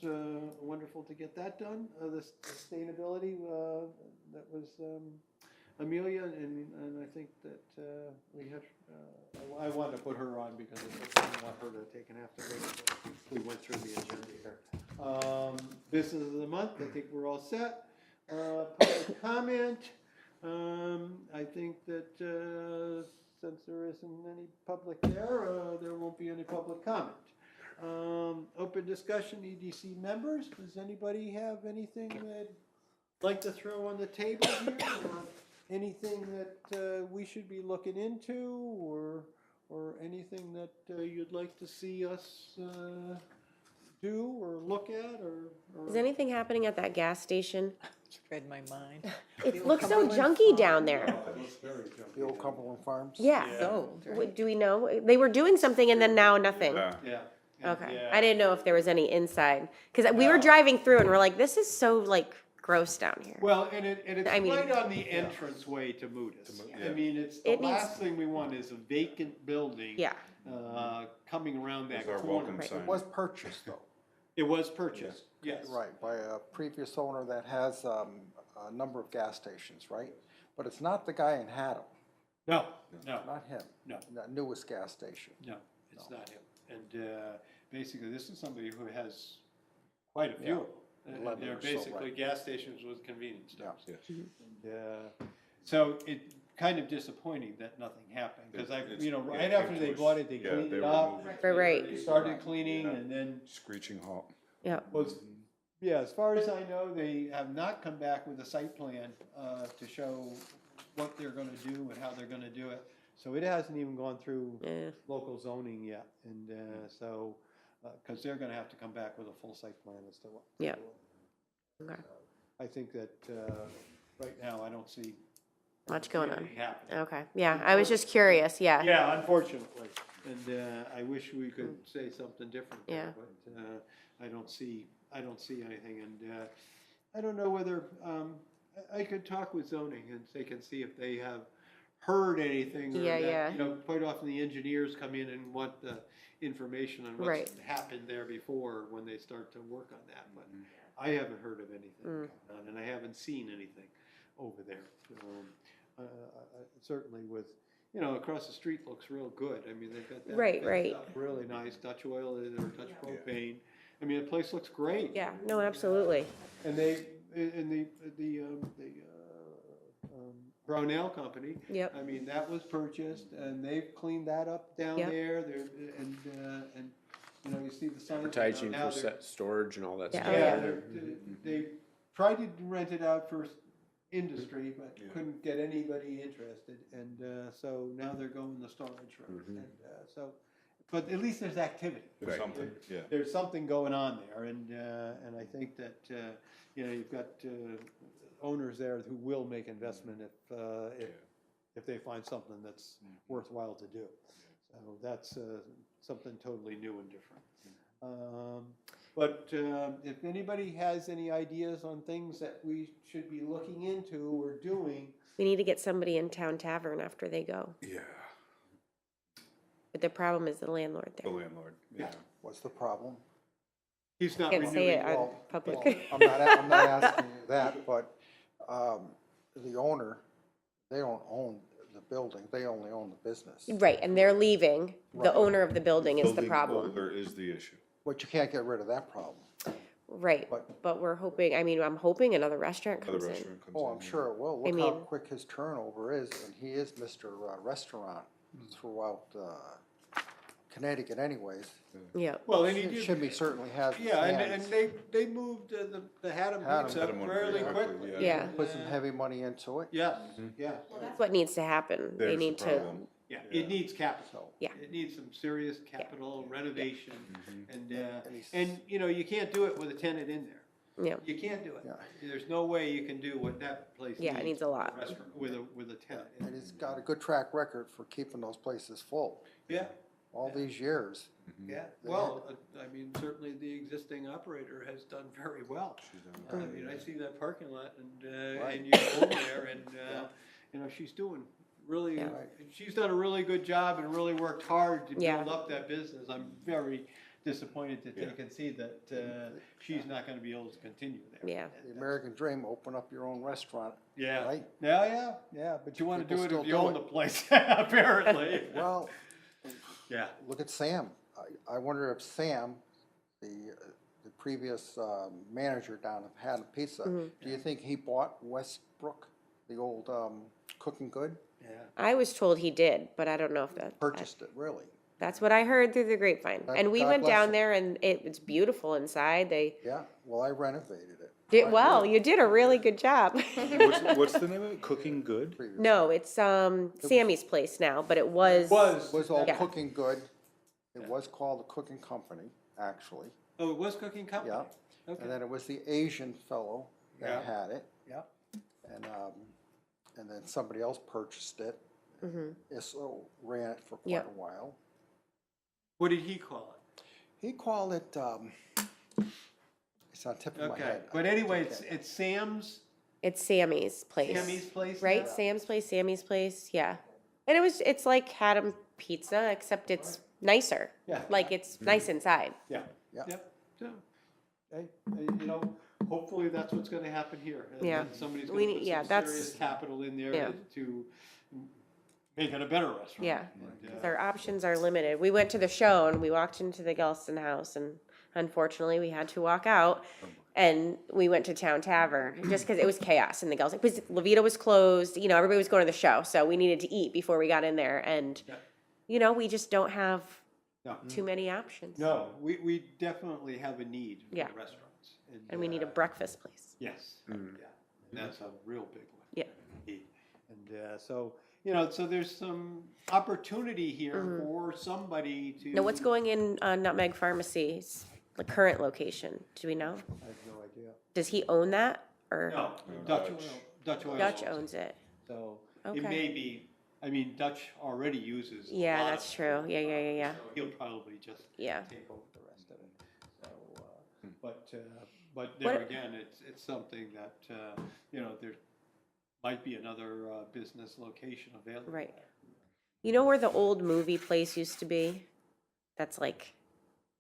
wonderful to get that done. The sustainability, that was Amelia, and I think that we have, I wanted to put her on because I didn't want her to take an afternoon. We went through the agenda here. Business of the month, I think we're all set. Public comment, I think that since there isn't any public there won't be any public comment. Open discussion, EDC members, does anybody have anything they'd like to throw on the table here? Or anything that we should be looking into, or anything that you'd like to see us do or look at, or? Is anything happening at that gas station? It's read my mind. It looks so junky down there. It looks very junky. The old Cumberland Farms? Yeah. So, Do we know? They were doing something and then now nothing. Yeah. Yeah. Okay, Yeah. I didn't know if there was any inside, because we were driving through and we're like, this is so like gross down here. Well, and it's I mean- right on the entranceway to Moodus. I yeah. mean, it's, the It needs- last thing we want is a vacant building. Yeah. Coming around that There's our corner. welcome sign. It was purchased though, It was purchased, yes. right, by a previous owner that has a number of gas stations, right? But it's not the guy in Haddam, No, not him. No. That newest gas station. no, it's not him. And basically, this is somebody who has quite a few of them. 11 They're or so, basically right. gas stations with convenience stores. Yes. And, so it kind of disappointing that nothing happened, because It's- right yeah, after they it was- bought it, they yeah, cleaned they it were up. moving. Right. They started cleaning, Yeah. and then, Screeching halt. Yeah. yeah, as far as I know, they have not come back with a site plan to show what they're gonna do and how they're gonna do it. So it hasn't even gone through Yeah. local zoning yet, and, so, cause they're gonna have to come back with a full site plan as to what. Yeah. Okay. I think that, right now, I don't see. Much going on. anything happening. Okay, yeah, I was just curious, yeah. Yeah, unfortunately, and, I wish we could say something different Yeah. there, but, I don't see anything, and, I don't know whether, I could talk with zoning and they can see if they have heard anything. Or Yeah, that, yeah. You know, quite often the engineers come in and want the information on what's Right. happened there before when they start to work on that, but I haven't heard of anything going on, and I haven't seen anything over there. Certainly with, you know, across the street looks real good. I mean, they've got that Right, fixed right. up really nice, Dutch oil or Dutch propane. I mean, the place looks great. Yeah, no, absolutely. And the Brownell Company. Yep. I mean, that was purchased and they've cleaned that up down Yep. there. And, you know, you see the signs. Advertising now for they're- storage and all that Yeah, stuff. oh, yeah. They tried to rent it out for industry, but couldn't get anybody interested, and, so now they're going the storage route, and, so, but at least there's activity. There's something, yeah. There's something going on there, and I think that, you know, you've got, owners there who will make investment if they find something that's worthwhile to do. So that's, something totally new and different. But if anybody has any ideas on things that we should be looking into or doing, We need to get somebody in Town Tavern after they go. Yeah, But the problem is the landlord the there. landlord, yeah. What's the problem? he's not Can't say renewing. it on Well, public. well, I'm not asking you that, but, the owner, they don't own the building, they only own the business. Right, and they're leaving. The Right. owner of the building is the Building problem. holder is the issue. But you can't get rid of that problem. Right, But- but we're hoping, I mean, I'm hoping another restaurant Other comes in. restaurant comes in. Oh, I'm sure it will. I Look how mean- quick his turnover is, and he is Mr. Restaurant throughout, Connecticut anyways. Yeah, Well, and he did. Shimmy certainly has his Yeah, and hands. they moved the Haddam Haddam. Pizza Haddam one fairly pretty quickly. quickly, yeah. Put some heavy money into it, Yes, yeah, That's what needs to happen. They There's the need to, problem. yeah, it needs capital. so. Yeah. It needs some serious capital renovation, and, he's- and, you know, you can't do it with a tenant in there. yeah, You can't do it. Yeah. There's no way you can do what that place needs. Yeah, it needs a lot. Restaurant, with a tenant. And he's got a good track record for keeping those places full, Yeah, all these years. yeah, well, I mean, certainly the existing operator has done very well. I mean, I see that parking lot and you go over there and, you know, she's doing really, Yeah. she's done a really good job and really worked hard to Yeah. build up that business. I'm very disappointed that they can see that, she's not gonna be able to continue there. yeah. The American dream, open up your own restaurant, Yeah, right? yeah, but you wanna People do it still if you do own it. the place, apparently. Well, Yeah. look at Sam. I wonder if Sam, the previous manager down at Haddam Pizza, do you think he bought Westbrook, the old cooking good? Yeah. I was told he did, but I don't know if that. Purchased it, really? That's what I heard through the grapevine. God- And we God went bless down him. there and it's beautiful inside. They Yeah, well, I renovated it. did, well, you did a really good job. What's the name of it? Cooking Good? Previous. No, it's Sammy's place now, but it was. It was all Yeah. cooking good. It was called the Cooking Company, actually. Oh, it was cooking company? Yeah. Okay. And then it was the Asian fellow that Yeah. had it. Yeah. And then somebody else purchased it. Isso ran it for quite Yep. a while. What did he call it? He called it, it's on the tip of my Okay, head. but anyway, it's Sam's, It's Sammy's place. Sammy's place Right? now? Sam's place, Sammy's place, yeah. And it's like Haddam Pizza, except it's nicer. Yeah. Like it's nice inside. Yeah. Yeah. Yep. So, hey, you know, hopefully that's what's gonna happen here. and Yeah. that Somebody's We gonna need- put yeah, some that's- serious capital in there Yeah. to make it a better restaurant. Yeah. And, 'Cause our options are limited. We went to the show and we walked into the Gelston House and unfortunately we had to walk out and we went to Town Tavern just because it was chaos in the Gelston. Because Levita was closed, you know, everybody was going to the show, so we needed to eat before we got in there and, Yeah. you know, we just don't have No. too many options. No, we definitely have a need Yeah. for restaurants. And we need a breakfast place. Yes, yeah, and that's a real big one. Yeah. Need. And so, so there's some opportunity here for somebody to. Now, what's going in Nutmeg Pharmacy's the current location? Do we know? I have no idea. Does he own that or No, Dutch Oil. Dutch owns it? So Okay. it may be, Dutch already uses. a Yeah, lot that's of true. it. Yeah. So he'll probably just Yeah. take over the rest of it. So, but there What- again, it's something that, there might be another business location available. Right. You know where the old movie place used to be? That's like,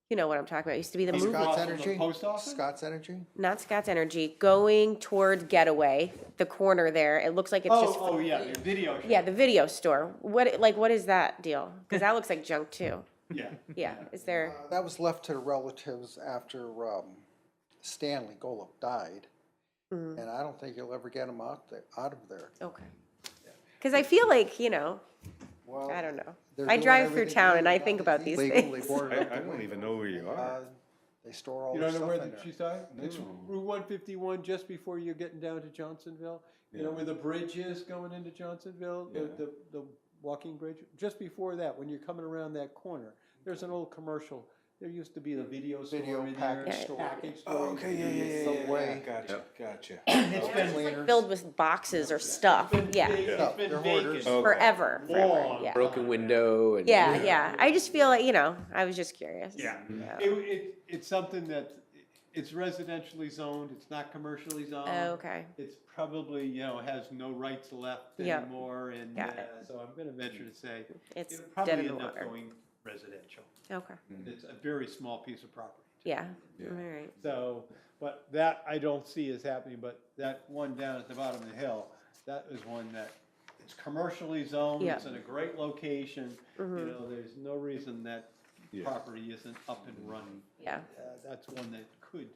you know what I'm talking about. It used to be the movie, Across Scott's from the Energy? post office? Scott's Energy? not Scott's Energy, going toward Getaway, the corner there. It looks like it's just. Oh, yeah, the video. shop. Yeah, the video store. What is that deal? Because that looks like junk too. Yeah. Yeah, is there, That was left to the relatives after Stanley Golub died. And I don't think you'll ever get him out of there. okay. Because I feel like, Well, I don't know. they're I doing drive through everything town and I legal. think about these Legal, they things. board it up I the don't way. even know where you are. They store all You their don't know stuff where in there. she's at? It's Route 151, just before you're getting down to Johnsonville. You know Yeah. where the bridge is going into Johnsonville? Yeah. The walking bridge? Just before that, when you're coming around that corner, there's an old commercial. There used to be the video store Video in there. package store. Package store. Oh, okay, yeah, Subway. gotcha. It's It's been, like filled with boxes or stuff. Yeah, it's been They're vacant. hoarders. Okay. forever. Long. Yeah. Broken window and. Yeah. I just feel like, I was just curious. Yeah. It's something that, it's residentially zoned, it's not commercially zoned. Okay. It's probably, has no rights left Yeah. anymore, and Got it. so I'm gonna venture to say It's it'll dead probably in the end up water. going residential. Okay. It's a very small piece of property. Yeah. Yeah. All right. So, but that I don't see as happening, but that one down at the bottom of the hill, that is one that, it's commercially zoned, Yeah. it's in a great location. There's no reason that Yeah. property isn't up and running. Yeah. That's one that could,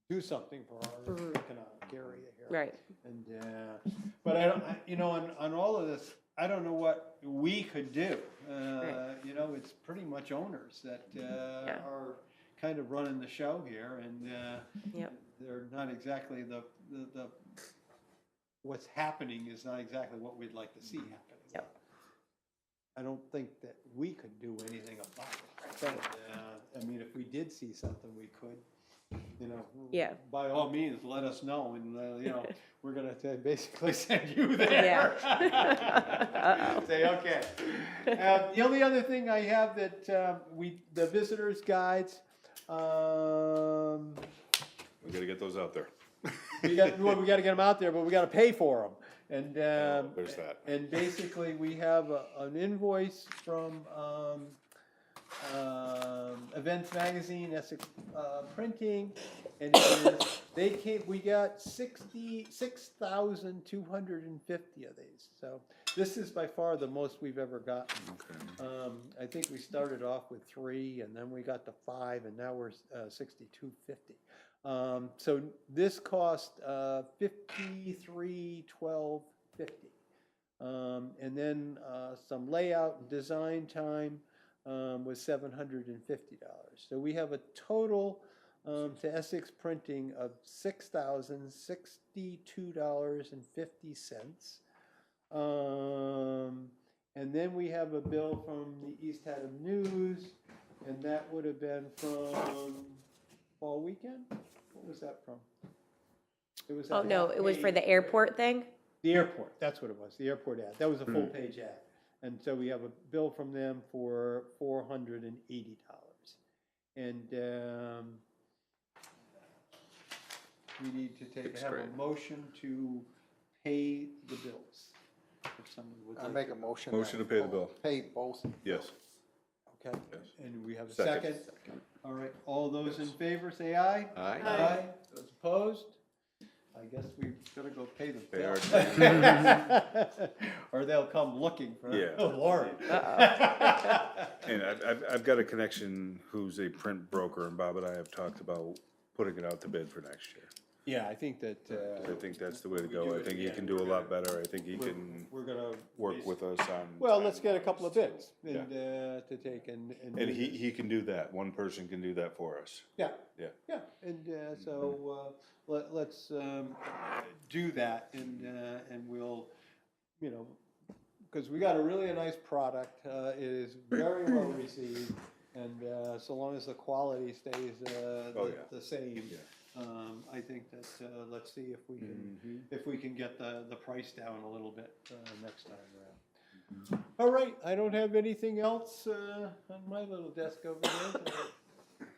do something for our economic area here. Right. And, but I don't, on all of this, I don't know what we could do. It's pretty much owners that, are kind of running the show here, and, Yep. they're not exactly the, what's happening is not exactly what we'd like to see happen. Yep. I don't think that we could do anything about it. Right. And, if we did see something, we could, Yeah. by all means, let us know, and, we're gonna basically send you there. Yeah. Say, okay. The only other thing I have that, the visitors guides, We gotta get those out there. we gotta get them out there, but we gotta pay for them. And, There's that. and basically, we have an invoice from, Events Magazine, Essex Printing, and we got 66,250 of these. So this is by far the most we've ever gotten. Okay. I think we started off with 3, and then we got to 5, and now we're 6250. So this cost $53,1250, and then some layout and design time was $750. So we have a total to Essex Printing of $6,062.50. And then we have a bill from the East Haddam News, and that would have been from Fall Weekend? What was that from? It was Oh, that no, half it was for page- the airport thing? The airport, that's what it was, the airport ad. That was a full-page ad. And so we have a bill from them for $480. And we need to have a great. motion to pay the bills. If someone would I like make to- a motion. Motion that to pay the we bill. Pay both. Yes. Okay, Yes. and we have a Second. second? All right, all those in favor say aye? Aye. Those opposed? I guess we've gotta go pay the Pay bill. our Or they'll come looking for Yeah. Lori. And I've got a connection who's a print broker, and Bob and I have talked about putting it out to bid for next year. Yeah, I think that, I think that's the way to go. I think he can do a lot better. I think he can we're gonna. work with us on. Well, let's get a couple of bids Yeah. and, to take and. And do he, this. he can do that. One person can do that for us. Yeah. Yeah. Yeah, and, so, let's, do that and we'll, you know, because we got a really nice product, it is very well received, and, so long as the quality stays, Oh, yeah. the same. Yeah. I think that, let's see if we can get the price down a little bit, next time around. All right, I don't have anything else, on my little desk over there.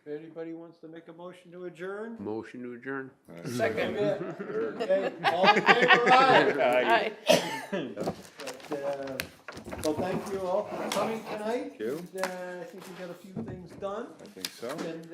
If anybody wants to make a motion to adjourn? Motion to adjourn. Second. Okay, all in favor, aye? Aye. But, well, thank you all for coming tonight. Thank you. And, I think we got a few things done, I think so. and,